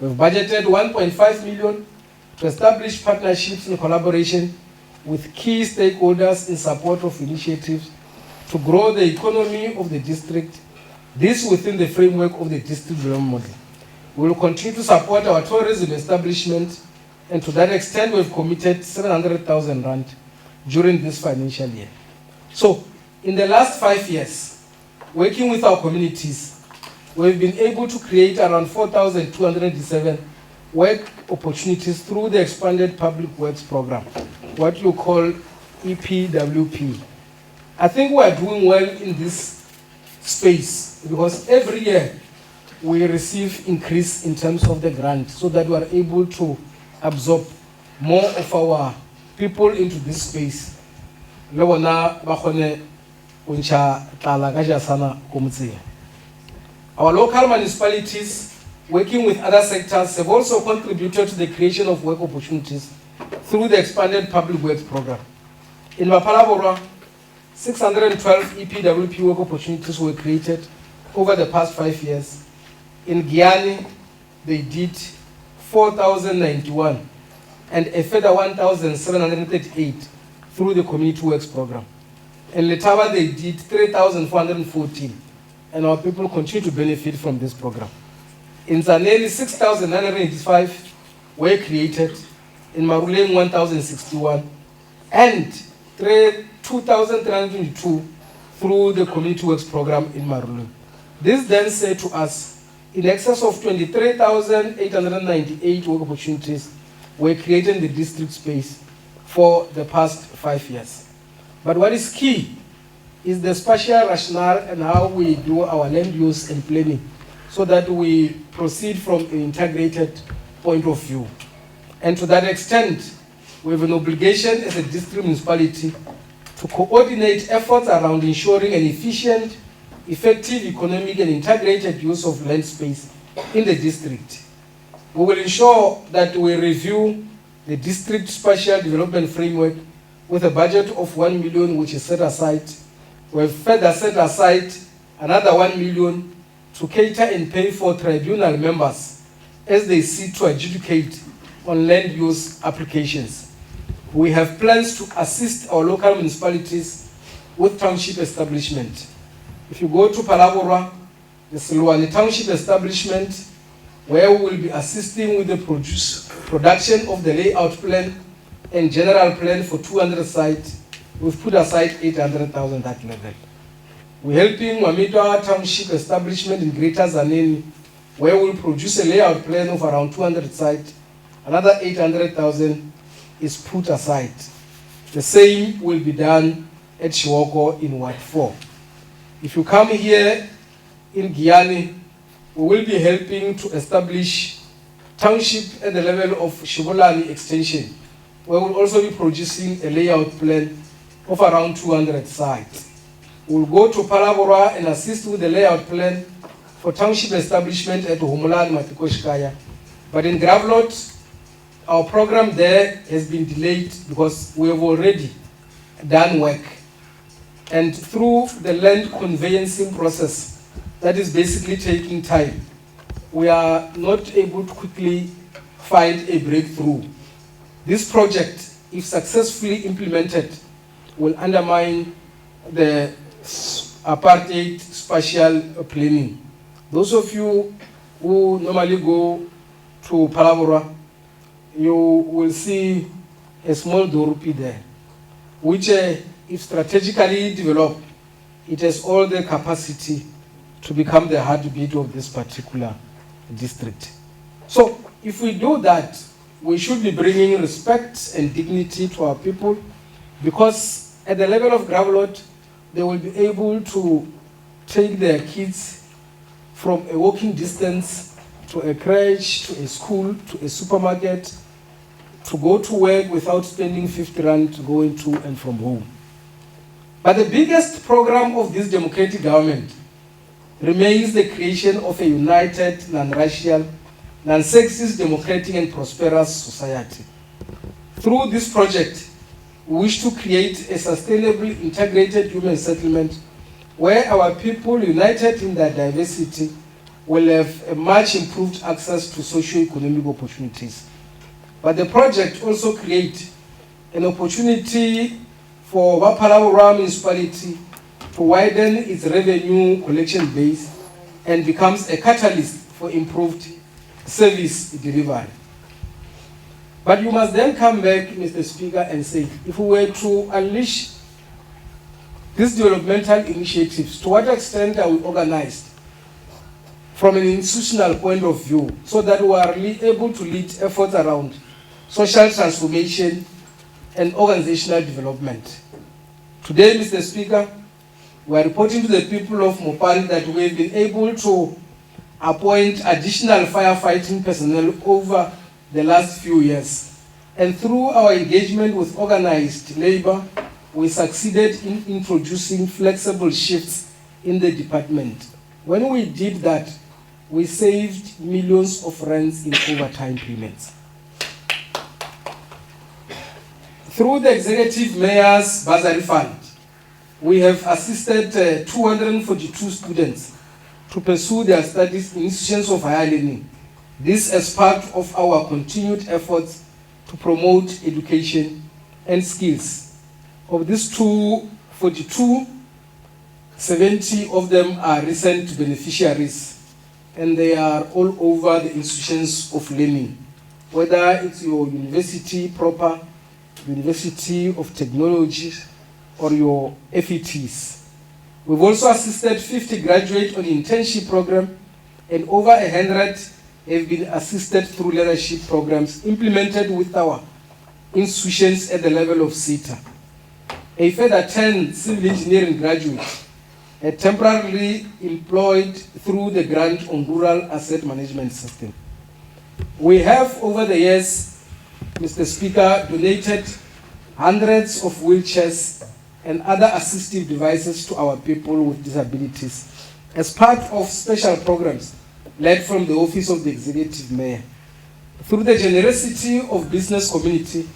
We've budgeted 1.5 million to establish partnerships in collaboration with key stakeholders in support of initiatives to grow the economy of the district, This within the framework of the district development model. We will continue to support our tourism establishment, and to that extent, we've committed 700,000 rand during this financial year. So, in the last 5 years, working with our communities, we've been able to create around 4,207 work opportunities through the expanded public works program, what you call EPWP. I think we are doing well in this space because every year we receive increase in terms of the grant so that we are able to absorb more of our people into this space. Our local municipalities, working with other sectors, have also contributed to the creation of work opportunities through the expanded public works program. In Mapalabora, 612 EPWP work opportunities were created over the past 5 years. In Guyana, they did 4,091 and a further 1,738 through the community works program. In Letaba, they did 3,414, and our people continue to benefit from this program. In Zaneli, 6,985 were created, in Maruleng 1,061, and 2,322 through the community works program in Maruleng. This then said to us, in excess of 23,898 work opportunities were created in the district space for the past 5 years. But what is key is the spatial rationale and how we do our land use and planning so that we proceed from an integrated point of view. And to that extent, we have an obligation as a district municipality to coordinate efforts around ensuring an efficient, effective, economic, and integrated use of land space in the district. We will ensure that we review the district spatial development framework with a budget of 1 million, which is set aside. We have further set aside another 1 million to cater and pay for tribunal members as they seek to adjudicate on land use applications. We have plans to assist our local municipalities with township establishment. If you go to Palabora, the Silwani Township establishment, where we will be assisting with the production of the layout plan and general plan for 200 sites, we've put aside 800,000 at level. We're helping Wamidwa Township establishment in Greater Zaneni, where we'll produce a layout plan of around 200 sites. Another 800,000 is put aside. The same will be done at Shiwoko in Ward 4. If you come here in Guyana, we will be helping to establish township at the level of Shibolani extension, where we'll also be producing a layout plan of around 200 sites. We'll go to Palabora and assist with the layout plan for township establishment at Humulani Matikoshkaya. But in Gravlot, our program there has been delayed because we have already done work. And through the land conveyancing process, that is basically taking time, we are not able to quickly find a breakthrough. This project, if successfully implemented, will undermine the apartheid spatial planning. Those of you who normally go to Palabora, you will see a small Dorupi there, which if strategically developed, it has all the capacity to become the heartbeat of this particular district. So if we do that, we should be bringing respect and dignity to our people, because at the level of Gravelot, they will be able to take their kids from a walking distance to a crèche, to a school, to a supermarket, to go to work without spending 50 rand going to and from home. But the biggest program of this democratic government remains the creation of a united, non-racial, non-sexist, democratic and prosperous society. Through this project, we wish to create a sustainable, integrated human settlement where our people, united in their diversity, will have a much improved access to socio-economic opportunities. But the project also creates an opportunity for Wapalawura municipality to widen its revenue collection base and becomes a catalyst for improved service delivery. But you must then come back, Mr. Speaker, and say, if we were to unleash these developmental initiatives, to what extent are we organized from an institutional point of view so that we are really able to lead efforts around social transformation and organizational development? Today, Mr. Speaker, we are reporting to the people of Mopani that we have been able to appoint additional firefighting personnel over the last few years. And through our engagement with organized labor, we succeeded in introducing flexible shifts in the department. When we did that, we saved millions of rands in overtime payments. Through the Executive Mayor's Bursary Fund, we have assisted 242 students to pursue their studies in institutions of higher learning. This as part of our continued efforts to promote education and skills. Of these 242, 70 of them are recent beneficiaries, and they are all over the institutions of learning, whether it's your university proper, University of Technology, or your FETs. We've also assisted 50 graduates on the internship program, and over 100 have been assisted through leadership programs implemented with our institutions at the level of CTA. A further 10 civil engineering graduates are temporarily employed through the grant on rural asset management system. We have, over the years, Mr. Speaker, donated hundreds of wheelchairs and other assistive devices to our people with disabilities as part of special programs led from the Office of the Executive Mayor. Through the generosity of business community,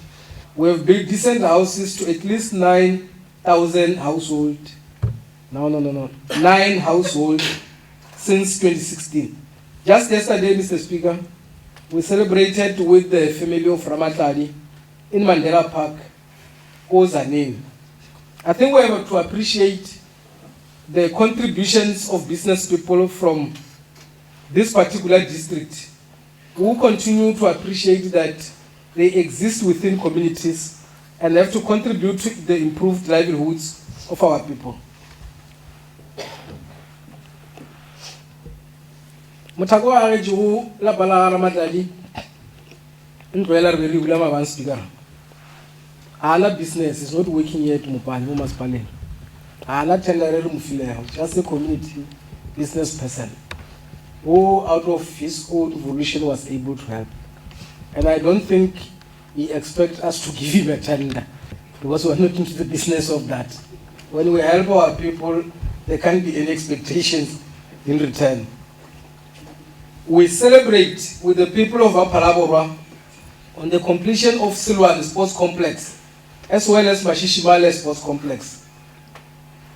we have built decent houses to at least 9,000 households. 9 households since 2016. Just yesterday, Mr. Speaker, we celebrated with the family of Ramatali in Mandela Park, Ozaneni. I think we have to appreciate the contributions of business people from this particular district who continue to appreciate that they exist within communities and have to contribute to the improved livelihoods of our people. Mutako a ju la bala Ramadali ndwela re ri bula ma speaker. Ala business is not working yet Mopani mo masipaleng. Ala tender re mo fileho, just a community business person who out of his own volition was able to help. And I don't think he expects us to give him a tender because we're not into the business of that. When we help our people, there can't be any expectations in return. We celebrate with the people of Apalabora on the completion of Cllr Sports Complex, as well as Mashishimale Sports Complex.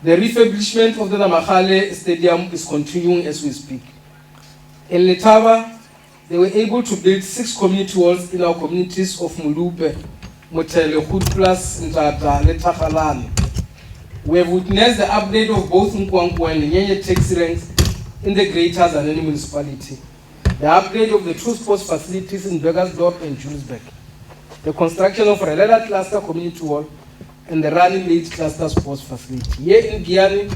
The refurbishment of the Namahale Stadium is continuing as we speak. In Letaba, they were able to build 6 community halls in our communities of Mulupe, Motele, Hoodplas, Ntata, Letakhalane. We have witnessed the update of both Nkwankwa and Nyenye taxi ranks in the Greater Zanani municipality, the upgrade of the 2 sports facilities in Beggersdorp and Julesburg, the construction of Relela Cluster Community Hall, and the running late cluster sports facility. Here in Giani,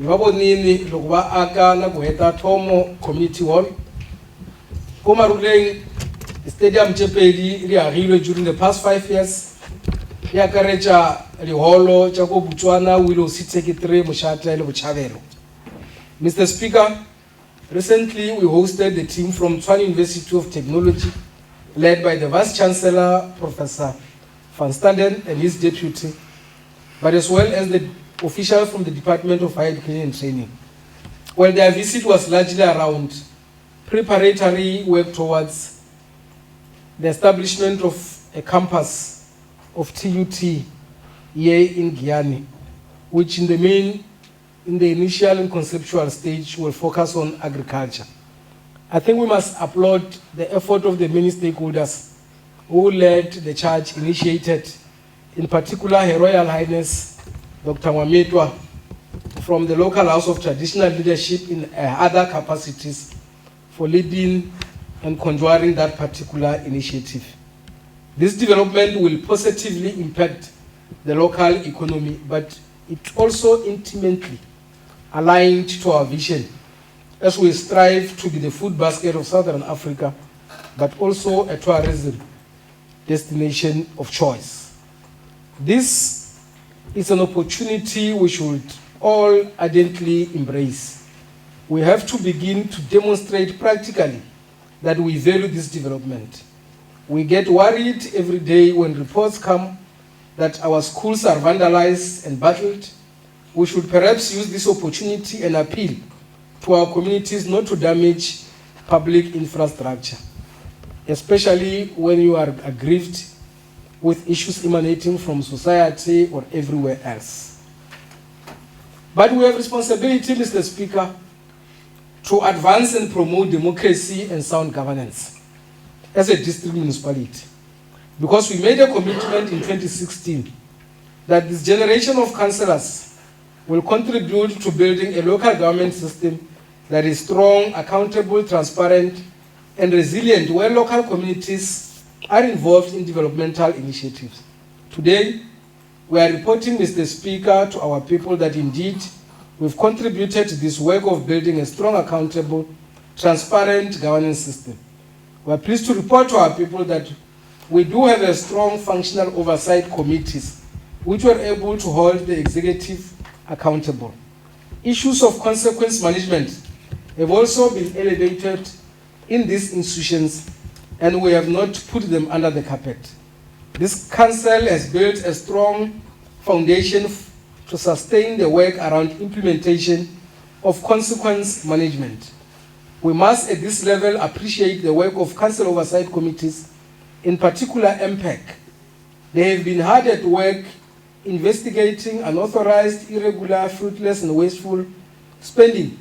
Nini Lugba Aka na Guheta Tomo Community Hall, Komaruleng Stadium Chepeli Riahilo during the past 5 years, Yakarecha Riholo, Chako Buchwana, Willow Siteki 3, Mushata, Buchavero. Mr. Speaker, recently we hosted the team from Tshwane University of Technology, led by the Vice Chancellor, Professor Van Staden and his deputy, but as well as the officials from the Department of Higher Education and Training. Well, their visit was largely around preparatory work towards the establishment of a campus of TUT here in Giani, which in the initial and conceptual stage will focus on agriculture. I think we must applaud the effort of the many stakeholders who led the charge initiated, in particular Her Royal Highness Dr. Wametwa, from the local house of traditional leadership in other capacities for leading and conjuring that particular initiative. This development will positively impact the local economy, but it also intimately aligned to our vision as we strive to be the food basket of Southern Africa, but also a tourism destination of choice. This is an opportunity we should all ardently embrace. We have to begin to demonstrate practically that we value this development. We get worried every day when reports come that our schools are vandalized and battered. We should perhaps use this opportunity and appeal to our communities not to damage public infrastructure, especially when you are aggrieved with issues emanating from society or everywhere else. But we have responsibility, Mr. Speaker, to advance and promote democracy and sound governance as a district municipality. Because we made a commitment in 2016 that this generation of councillors will contribute to building a local government system that is strong, accountable, transparent, and resilient, where local communities are involved in developmental initiatives. Today, we are reporting, Mr. Speaker, to our people that indeed we've contributed to this work of building a strong, accountable, transparent governance system. We are pleased to report to our people that we do have a strong functional oversight committees which were able to hold the executive accountable. Issues of consequence management have also been elevated in these institutions, and we have not put them under the carpet. This council has built a strong foundation to sustain the work around implementation of consequence management. We must at this level appreciate the work of council oversight committees, in particular MPEC. They have been hard at work investigating unauthorized, irregular, fruitless and wasteful spending.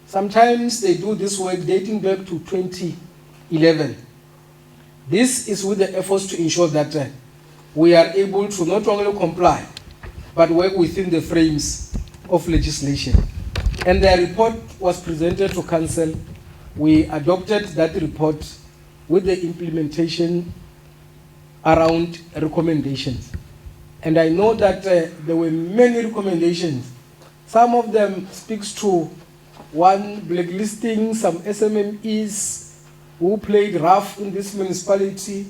Sometimes they do this work dating back to 2011. This is with the efforts to ensure that we are able to not only comply, but work within the frames of legislation. And their report was presented to Council. We adopted that report with the implementation around recommendations. And I know that there were many recommendations. Some of them speaks to one, blacklisting some SMMEs who played rough in this municipality,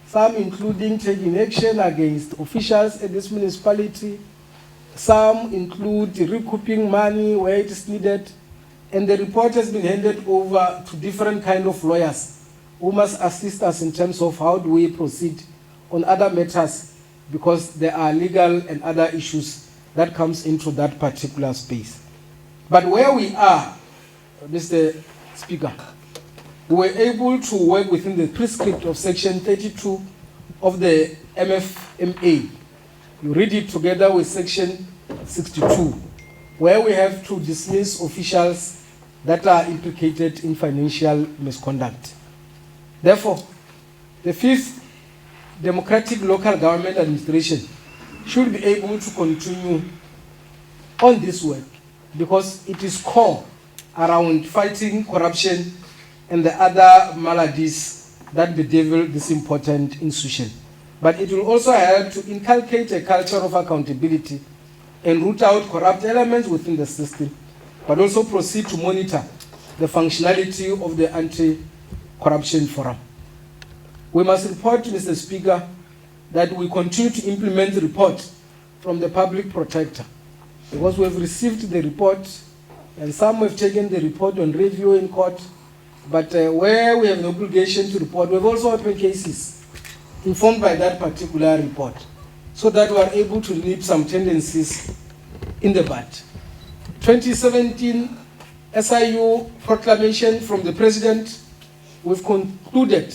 some including taking action against officials at this municipality, some include recouping money where it is needed, and the report has been handed over to different kind of lawyers who must assist us in terms of how do we proceed on other matters, because there are legal and other issues that comes into that particular space. But where we are, Mr. Speaker, we were able to work within the prescript of Section 32 of the MFMA. You read it together with Section 62, where we have to dismiss officials that are implicated in financial misconduct. Therefore, the fifth democratic local government administration should be able to continue on this work, because it is core around fighting corruption and the other maladies that bedevil this important institution. But it will also help to inculcate a culture of accountability and root out corrupt elements within the system, but also proceed to monitor the functionality of the anti-corruption forum. We must report, Mr. Speaker, that we continue to implement the report from the public protector, because we have received the report and some have taken the report on review in court, but where we have an obligation to report, we have also opened cases informed by that particular report, so that we are able to nip some tendencies in the bud. 2017 SIU proclamation from the President, we've concluded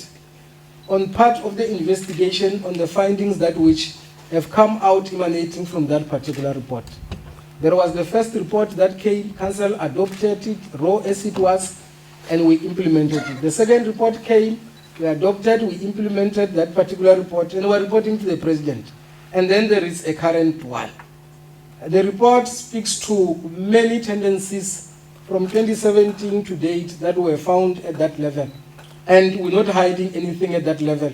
on part of the investigation on the findings that which have come out emanating from that particular report. There was the first report that came, Council adopted it, raw as it was, and we implemented it. The second report came, we adopted, we implemented that particular report, and we're reporting to the President. And then there is a current one. The report speaks to many tendencies from 2017 to date that were found at that level. And we're not hiding anything at that level.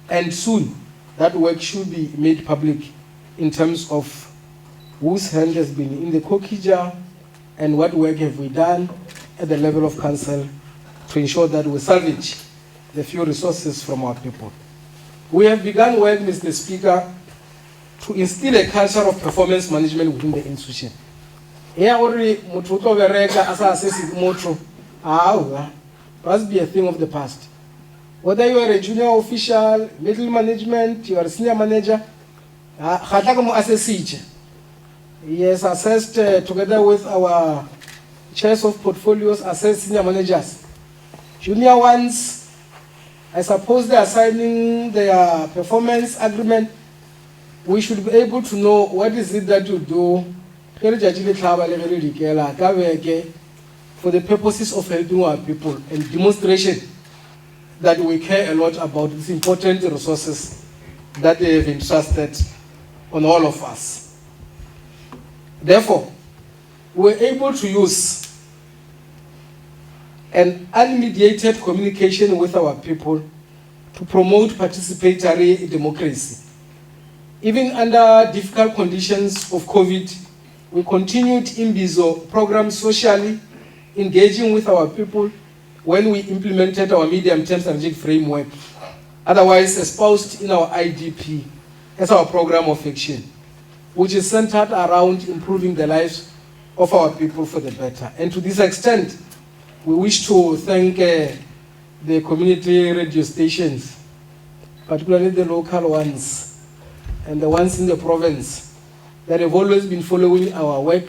And soon, that work should be made public in terms of whose hand has been in the cookie jar and what work have we done at the level of council to ensure that we salvage the few resources from our people. We have begun work, Mr. Speaker, to instill a culture of performance management within the institution. Here already, must be a thing of the past. Whether you are a junior official, middle management, you are a senior manager, yes, assessed together with our chairs of portfolios, assess senior managers. Junior ones, I suppose they are signing their performance agreement. We should be able to know what is it that you do for the purposes of helping our people and demonstration that we care a lot about these important resources that they have entrusted on all of us. Therefore, we're able to use an unmediated communication with our people to promote participatory democracy. Even under difficult conditions of COVID, we continued Imbizo programs socially, engaging with our people when we implemented our medium-term strategic framework, otherwise espoused in our IDP as our program of action, which is centered around improving the lives of our people for the better. And to this extent, we wish to thank the community radio stations, particularly the local ones and the ones in the province, that have always been following our work,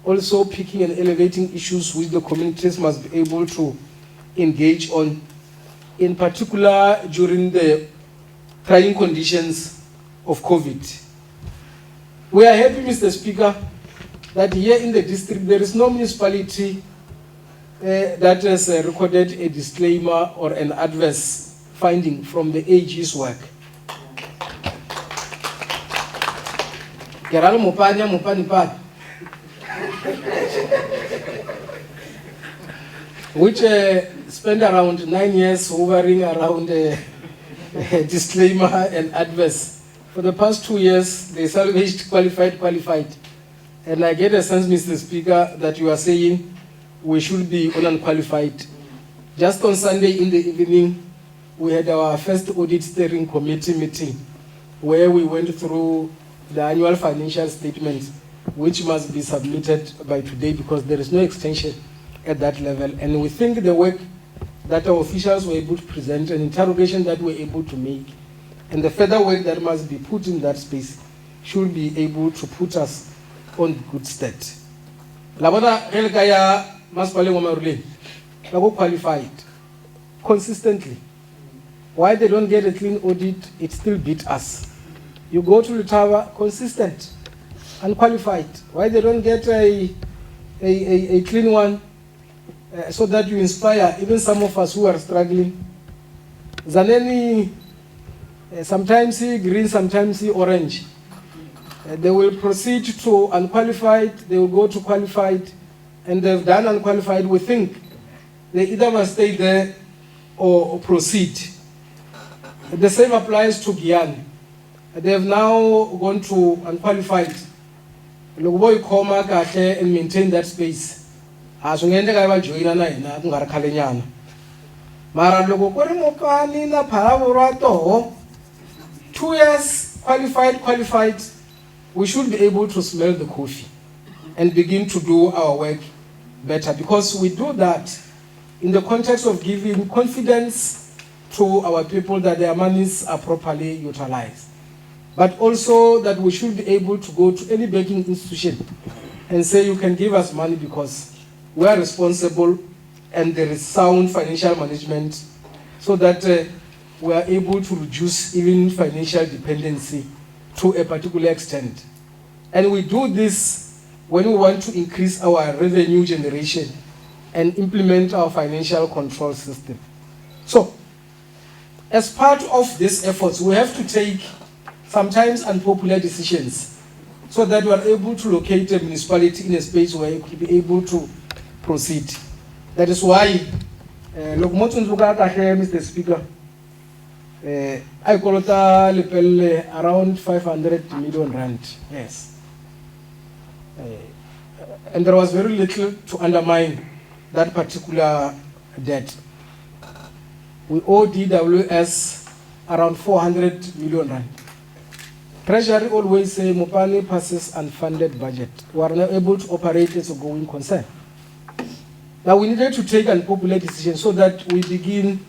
also picking and elevating issues which the communities must be able to engage on, in particular during the trying conditions of COVID. We are happy, Mr. Speaker, that here in the district there is no municipality that has recorded a disclaimer or an adverse finding from the AG's work. Which spent around 9 years hovering around disclaimer and adverse. For the past 2 years, they salvaged qualified. And I get a sense, Mr. Speaker, that you are saying we should be unqualified. Just on Sunday in the evening, we had our first audit steering committee meeting where we went through the annual financial statements, which must be submitted by today because there is no extension at that level. And we think the work that our officials were able to present, an interrogation that we're able to make, and the further work that must be put in that space should be able to put us on good state. Qualified consistently. Why they don't get a clean audit, it still beats us. You go to the tower, consistent, unqualified. Why they don't get a clean one, so that you inspire even some of us who are struggling. Zaneni, sometimes see green, sometimes see orange. They will proceed to unqualified, they will go to qualified, and they've done unqualified. We think they either must stay there or proceed. The same applies to Guyana. They have now gone to unqualified. Look, boy, and maintain that space. As we enter, I will join na Mara logo kore mokani na paraborato. 2 years qualified. We should be able to smell the coffee and begin to do our work better, because we do that in the context of giving confidence to our people that their monies are properly utilized. But also that we should be able to go to any banking institution and say, you can give us money because we are responsible and there is sound financial management, so that we are able to reduce even financial dependency to a particular extent. And we do this when we want to increase our revenue generation and implement our financial control system. So, as part of these efforts, we have to take sometimes unpopular decisions so that we are able to locate a municipality in a space where it could be able to proceed. That is why, Mr. Speaker, I call it around 500 million rand, yes. And there was very little to undermine that particular debt. We owe DWS around 400 million rand. Treasury always say Mopani passes unfunded budget. We are not able to operate as a going concern. Now we needed to take an popular decision so that we begin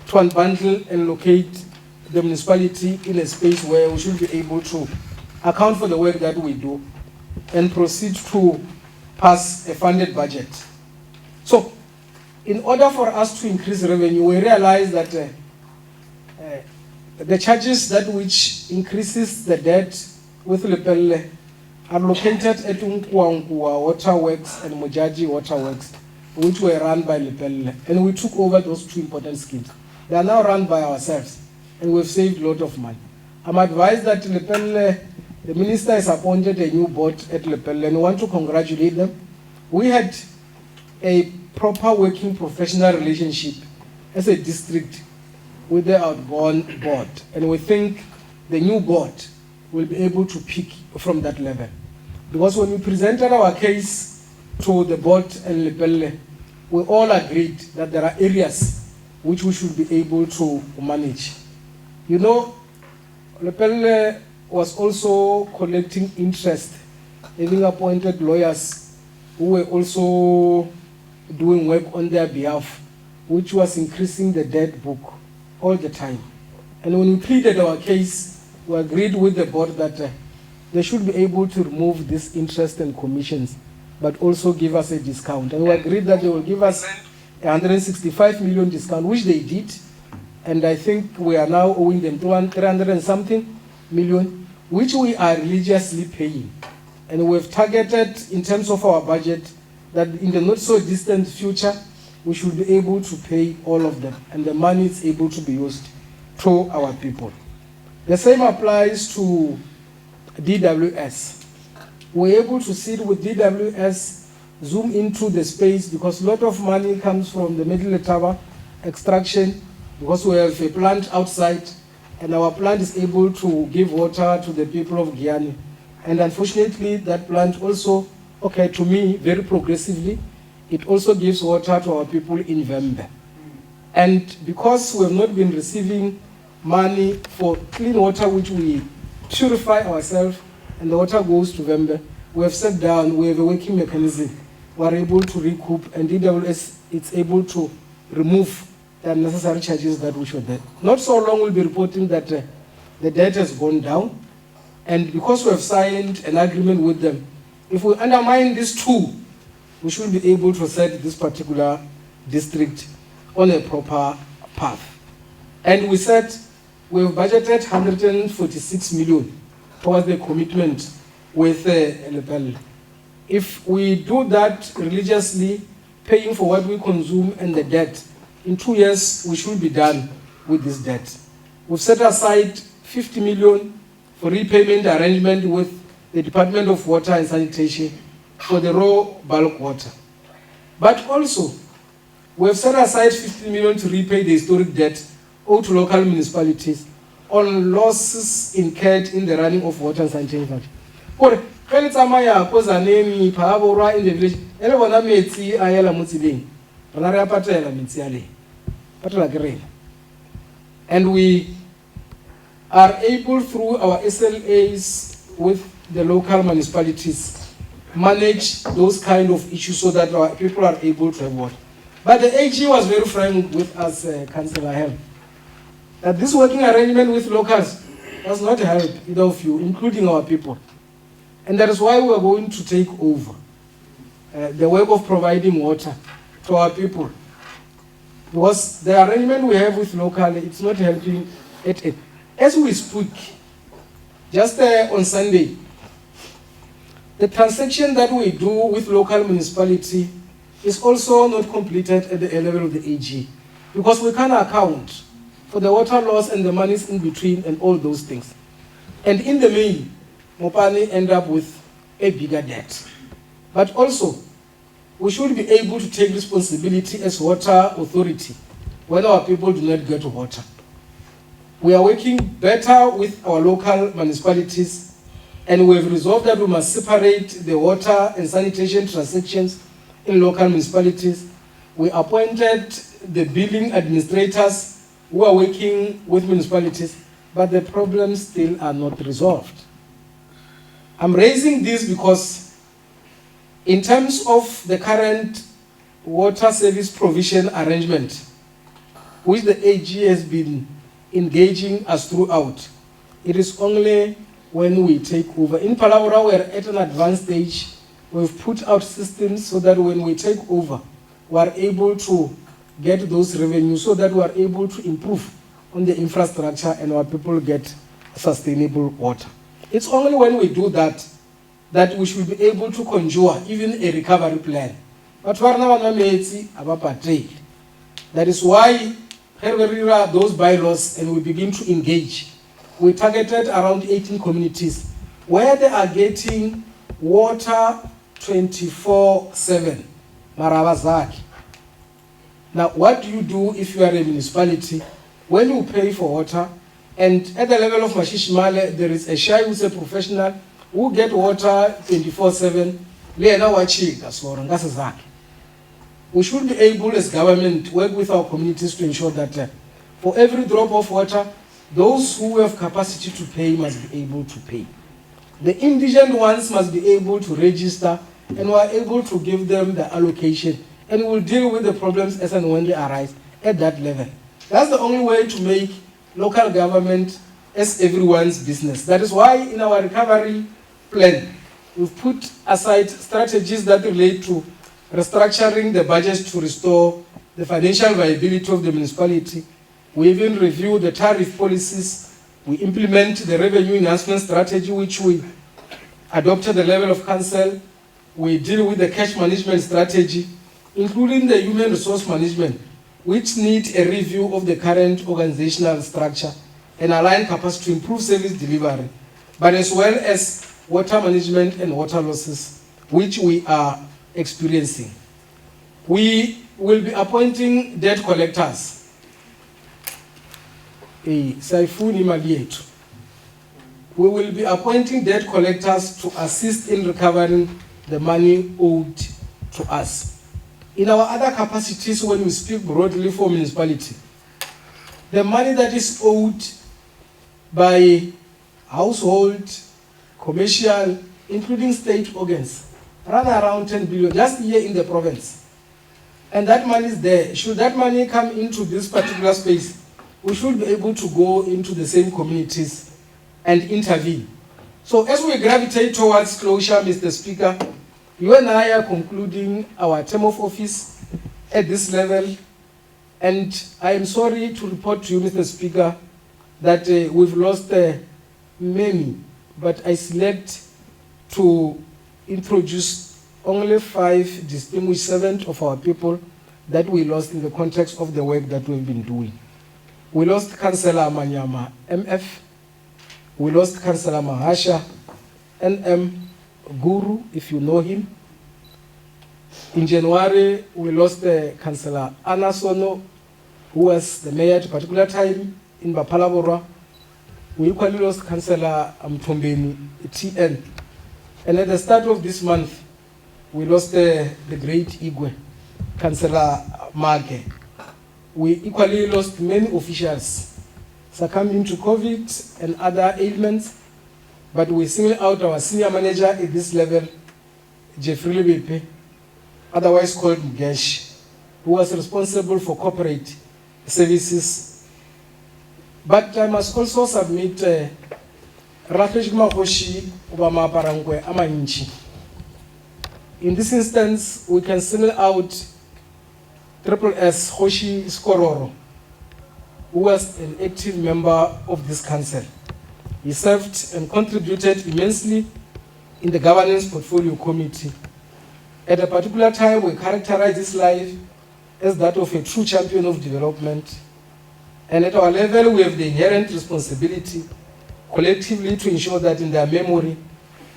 to unbundle and locate the municipality in a space where we should be able to account for the work that we do and proceed to pass a funded budget. So, in order for us to increase revenue, we realize that the charges that which increases the debt with Lepelle are located at Unkuankua Waterworks and Mojaji Waterworks, which were run by Lepelle. And we took over those two important schemes. They are now run by ourselves, and we've saved a lot of money. I'm advised that Lepelle, the minister has appointed a new board at Lepelle, and we want to congratulate them. We had a proper working professional relationship as a district with the outgone board, and we think the new board will be able to pick from that level. Because when we presented our case to the board and Lepelle, we all agreed that there are areas which we should be able to manage. You know, Lepelle was also collecting interest, having appointed lawyers who were also doing work on their behalf, which was increasing the debt book all the time. And when we pleaded our case, we agreed with the board that they should be able to remove this interest and commissions, but also give us a discount. And we agreed that they will give us a 165 million discount, which they did. And I think we are now owing them 300 and something million, which we are religiously paying. And we've targeted in terms of our budget that in the not so distant future, we should be able to pay all of them, and the money is able to be used to our people. The same applies to DWS. We're able to sit with DWS, zoom into the space, because a lot of money comes from the Middle Tower extraction, because we have a plant outside, and our plant is able to give water to the people of Guyana. And unfortunately, that plant also, okay, to me, very progressively, it also gives water to our people in Vembe. And because we have not been receiving money for clean water, which we purify ourselves, and the water goes to Vembe, we have sat down, we have a working mechanism. We are able to recoup, and DWS is able to remove the unnecessary charges that we should have. Not so long we'll be reporting that the debt has gone down, and because we have signed an agreement with them, if we undermine these two, we should be able to set this particular district on a proper path. And we said we've budgeted 146 million towards the commitment with Lepelle. If we do that religiously, paying for what we consume and the debt, in 2 years we should be done with this debt. We've set aside 50 million for repayment arrangement with the Department of Water and Sanitation for the raw bulk water. But also, we have set aside 50 million to repay the historic debt owed to local municipalities on losses incurred in the running of water and sanitation. In the village, and we are able, through our SLAs with the local municipalities, manage those kind of issues so that our people are able to have water. But the AG was very frank with us, Councillor Helm, that this working arrangement with locals does not help either of you, including our people. And that is why we are going to take over the work of providing water to our people. Because the arrangement we have with local, it's not helping it. As we speak, just on Sunday, the transaction that we do with local municipality is also not completed at the level of the AG, because we can't account for the water loss and the monies in between and all those things. And in the main, Mopani end up with a bigger debt. But also, we should be able to take responsibility as water authority when our people do not get water. We are working better with our local municipalities, and we have resolved that we must separate the water and sanitation transactions in local municipalities. We appointed the billing administrators who are working with municipalities, but the problems still are not resolved. I'm raising this because in terms of the current water service provision arrangement, which the AG has been engaging us throughout, it is only when we take over. In Palabra, we're at an advanced stage. We've put out systems so that when we take over, we're able to get those revenues so that we're able to improve on the infrastructure and our people get sustainable water. It's only when we do that that we should be able to conjure even a recovery plan. But that is why those bylaws and we begin to engage. We targeted around 18 communities where they are getting water 24/7. Maravazaki. Now, what do you do if you are a municipality? When you pay for water, and at the level of Mashishimale, there is a Shayi who's a professional who get water 24/7. We should be able, as government, work with our communities to ensure that for every drop of water, those who have capacity to pay must be able to pay. The indigent ones must be able to register, and we are able to give them the allocation, and we'll deal with the problems as and when they arise at that level. That's the only way to make local government as everyone's business. That is why in our recovery plan, we've put aside strategies that relate to restructuring the budget to restore the financial viability of the municipality. We even review the tariff policies. We implement the revenue enhancement strategy, which we adopted at the level of council. We deal with the cash management strategy, including the human resource management, which need a review of the current organizational structure and align capacity to improve service delivery, but as well as water management and water losses, which we are experiencing. We will be appointing debt collectors. We will be appointing debt collectors to assist in recovering the money owed to us. In our other capacities, when we speak broadly for municipality, the money that is owed by household, commercial, including state organs, run around 10 billion just here in the province. And that money is there. Should that money come into this particular space, we should be able to go into the same communities and intervene. So as we gravitate towards closure, Mr. Speaker, you and I are concluding our term of office at this level. And I am sorry to report to you, Mr. Speaker, that we've lost many, but I select to introduce only 5 distinguished servants of our people that we lost in the context of the work that we've been doing. We lost Councillor Manyama, MF. We lost Councillor Mahasha, NM Guru, if you know him. In January, we lost Councillor Anasono, who was the mayor at a particular time in Bapalabora. We equally lost Councillor Mtombeni, TN. And at the start of this month, we lost the great Igwe, Councillor Mage. We equally lost many officials succumbing to COVID and other ailments, but we single out our senior manager at this level, Jeffrey Lebepe, otherwise called Mugesh, who was responsible for corporate services. But I must also submit Rakesh Mahoshi Obama Parangwe Amanchi. In this instance, we can single out S Hoshi Skororo, who was an active member of this council. He served and contributed immensely in the governance portfolio committee. At a particular time, we characterized his life as that of a true champion of development. And at our level, we have the inherent responsibility collectively to ensure that in their memory,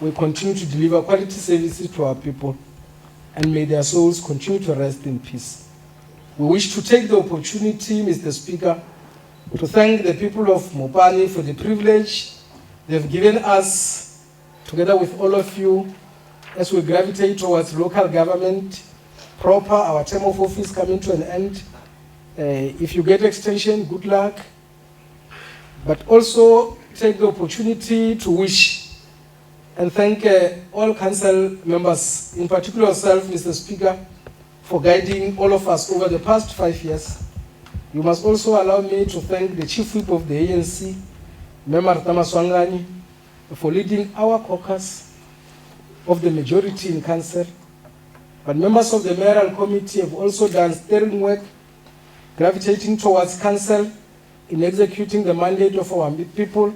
will continue to deliver quality services to our people, and may their souls continue to rest in peace. We wish to take the opportunity, Mr. Speaker, to thank the people of Mopani for the privilege they've given us, together with all of you, as we gravitate towards local government proper, our term of office coming to an end. If you get extension, good luck. But also take the opportunity to wish and thank all council members, in particular yourself, Mr. Speaker, for guiding all of us over the past 5 years. You must also allow me to thank the Chief Whip of the ANC, Memar Tamaswangani, for leading our caucus of the majority in council. But members of the mayoral committee have also done steering work, gravitating towards council in executing the mandate of our people.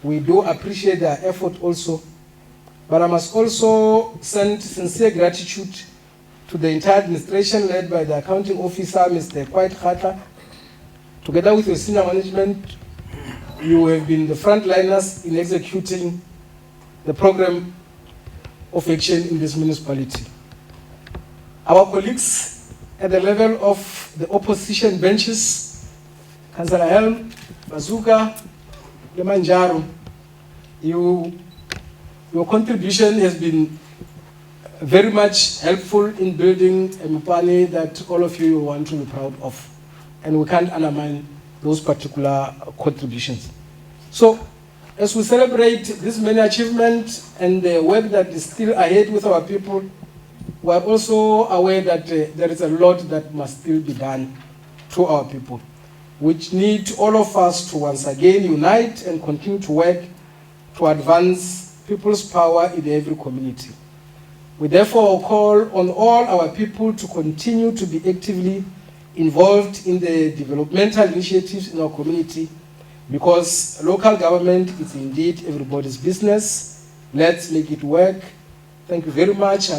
We do appreciate their effort also. But I must also send sincere gratitude to the entire administration led by the accounting officer, Mr. Kwait Khatla. Together with your senior management, you have been the frontliners in executing the program of action in this municipality. Our colleagues at the level of the opposition benches, Councillor Helm, Bazooka, Lemanjaro, your contribution has been very much helpful in building a Mopani that all of you want to be proud of. And we can't undermine those particular contributions. So, as we celebrate this many achievements and the work that is still ahead with our people, we are also aware that there is a lot that must still be done to our people, which need all of us to once again unite and continue to work to advance people's power in every community. We therefore call on all our people to continue to be actively involved in the developmental initiatives in our community, because local government is indeed everybody's business. Let's make it work. Thank you very much.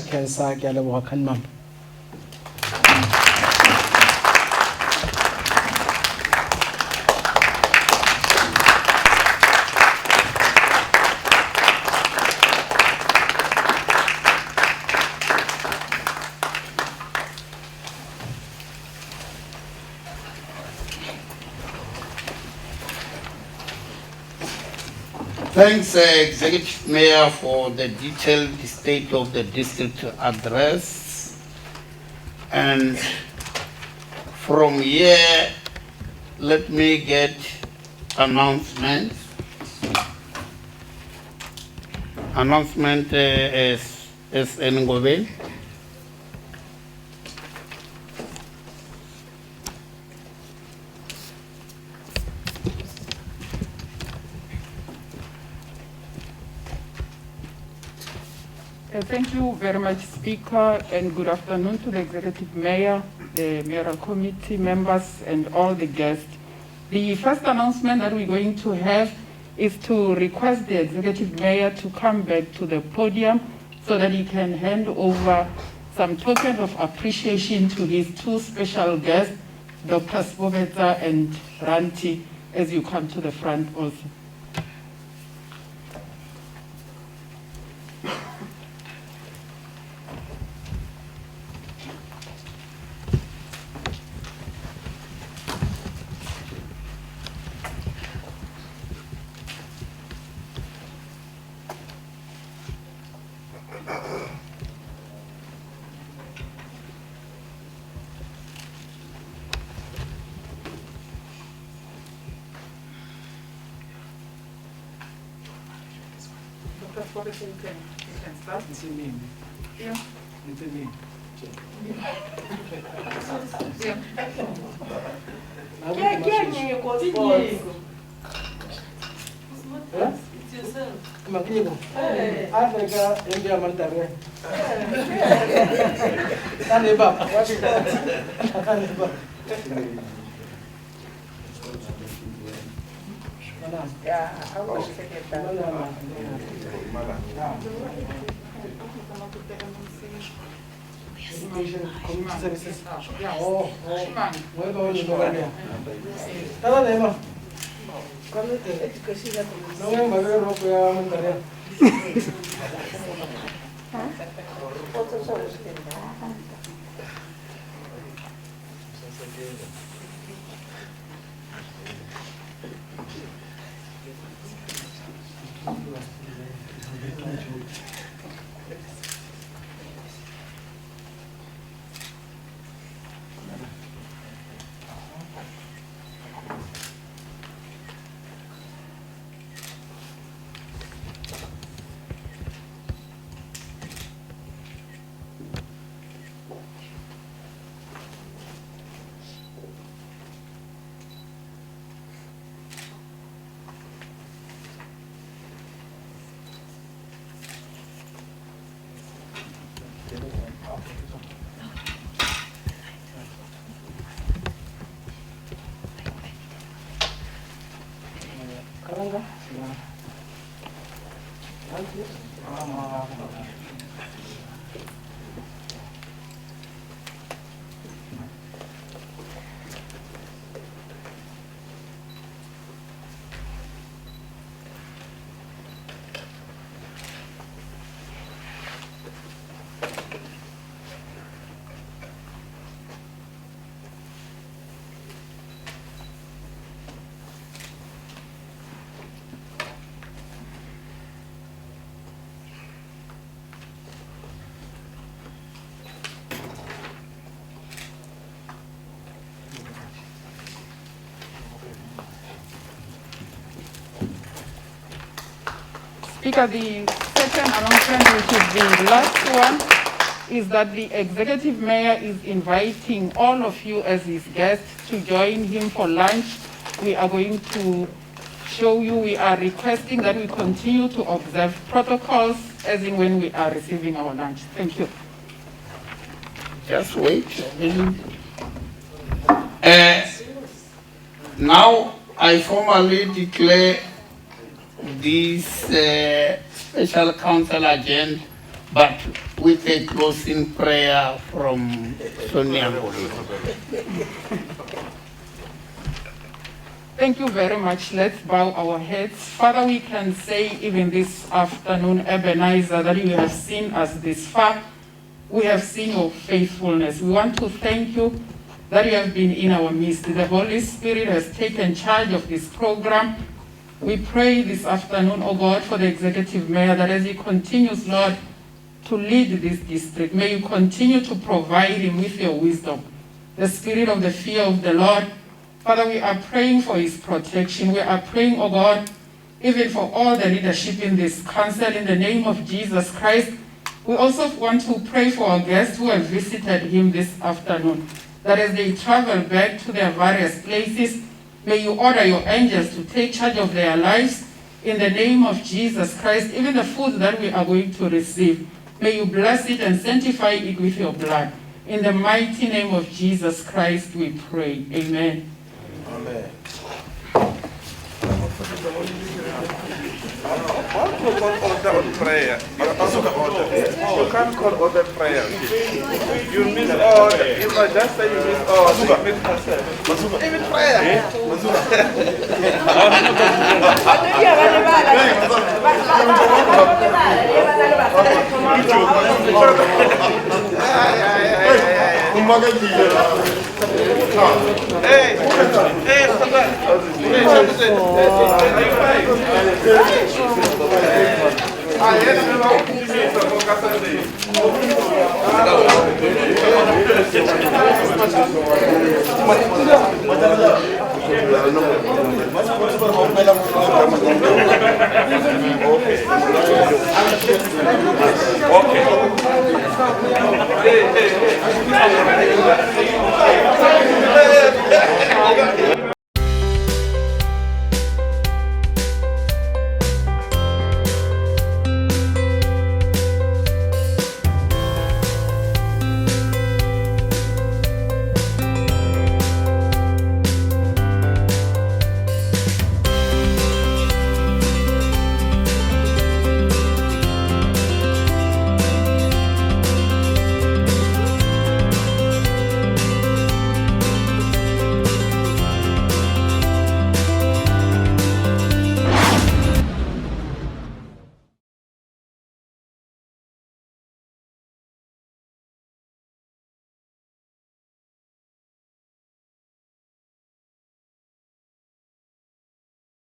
Thanks, Executive Mayor, for the detailed state of the district address. And from here, let me get announcements. Announcement is Ngobe. Thank you very much, Speaker, and good afternoon to the Executive Mayor, the Mayoral Committee members, and all the guests. The first announcement that we're going to have is to request the Executive Mayor to come back to the podium so that he can hand over some token of appreciation to his two special guests, Dr. Spovetsa and Ranti, as you come to the front also. You can start. Yeah. Yeah, I will take that. Education, community services. Oh, Speaker, the second announcement, which is the last one, is that the Executive Mayor is inviting all of you as his guests to join him for lunch. We are going to show you, we are requesting that we continue to observe protocols as in when we are receiving our lunch. Thank you. Just wait a minute. Now I formally declare this special council agenda, but with a closing prayer from Sonia. Thank you very much. Let's bow our heads. Father, we can say even this afternoon, Ebenezer, that you have seen us this far. We have seen your faithfulness. We want to thank you that you have been in our midst. The Holy Spirit has taken charge of this program. We pray this afternoon, oh God, for the Executive Mayor, that as he continues, Lord, to lead this district, may you continue to provide him with your wisdom, the spirit of the fear of the Lord. Father, we are praying for his protection. We are praying, oh God, even for all the leadership in this council, in the name of Jesus Christ. We also want to pray for our guests who have visited him this afternoon, that as they travel back to their various places, may you order your angels to take charge of their lives in the name of Jesus Christ. Even the food that we are going to receive, may you bless it and sanctify it with your blood. In the mighty name of Jesus Christ we pray. Amen. Amen. What you call order prayer? You can't call order prayer. You miss order. If I just say you miss order, you miss yourself. Even prayer. Hey, hey,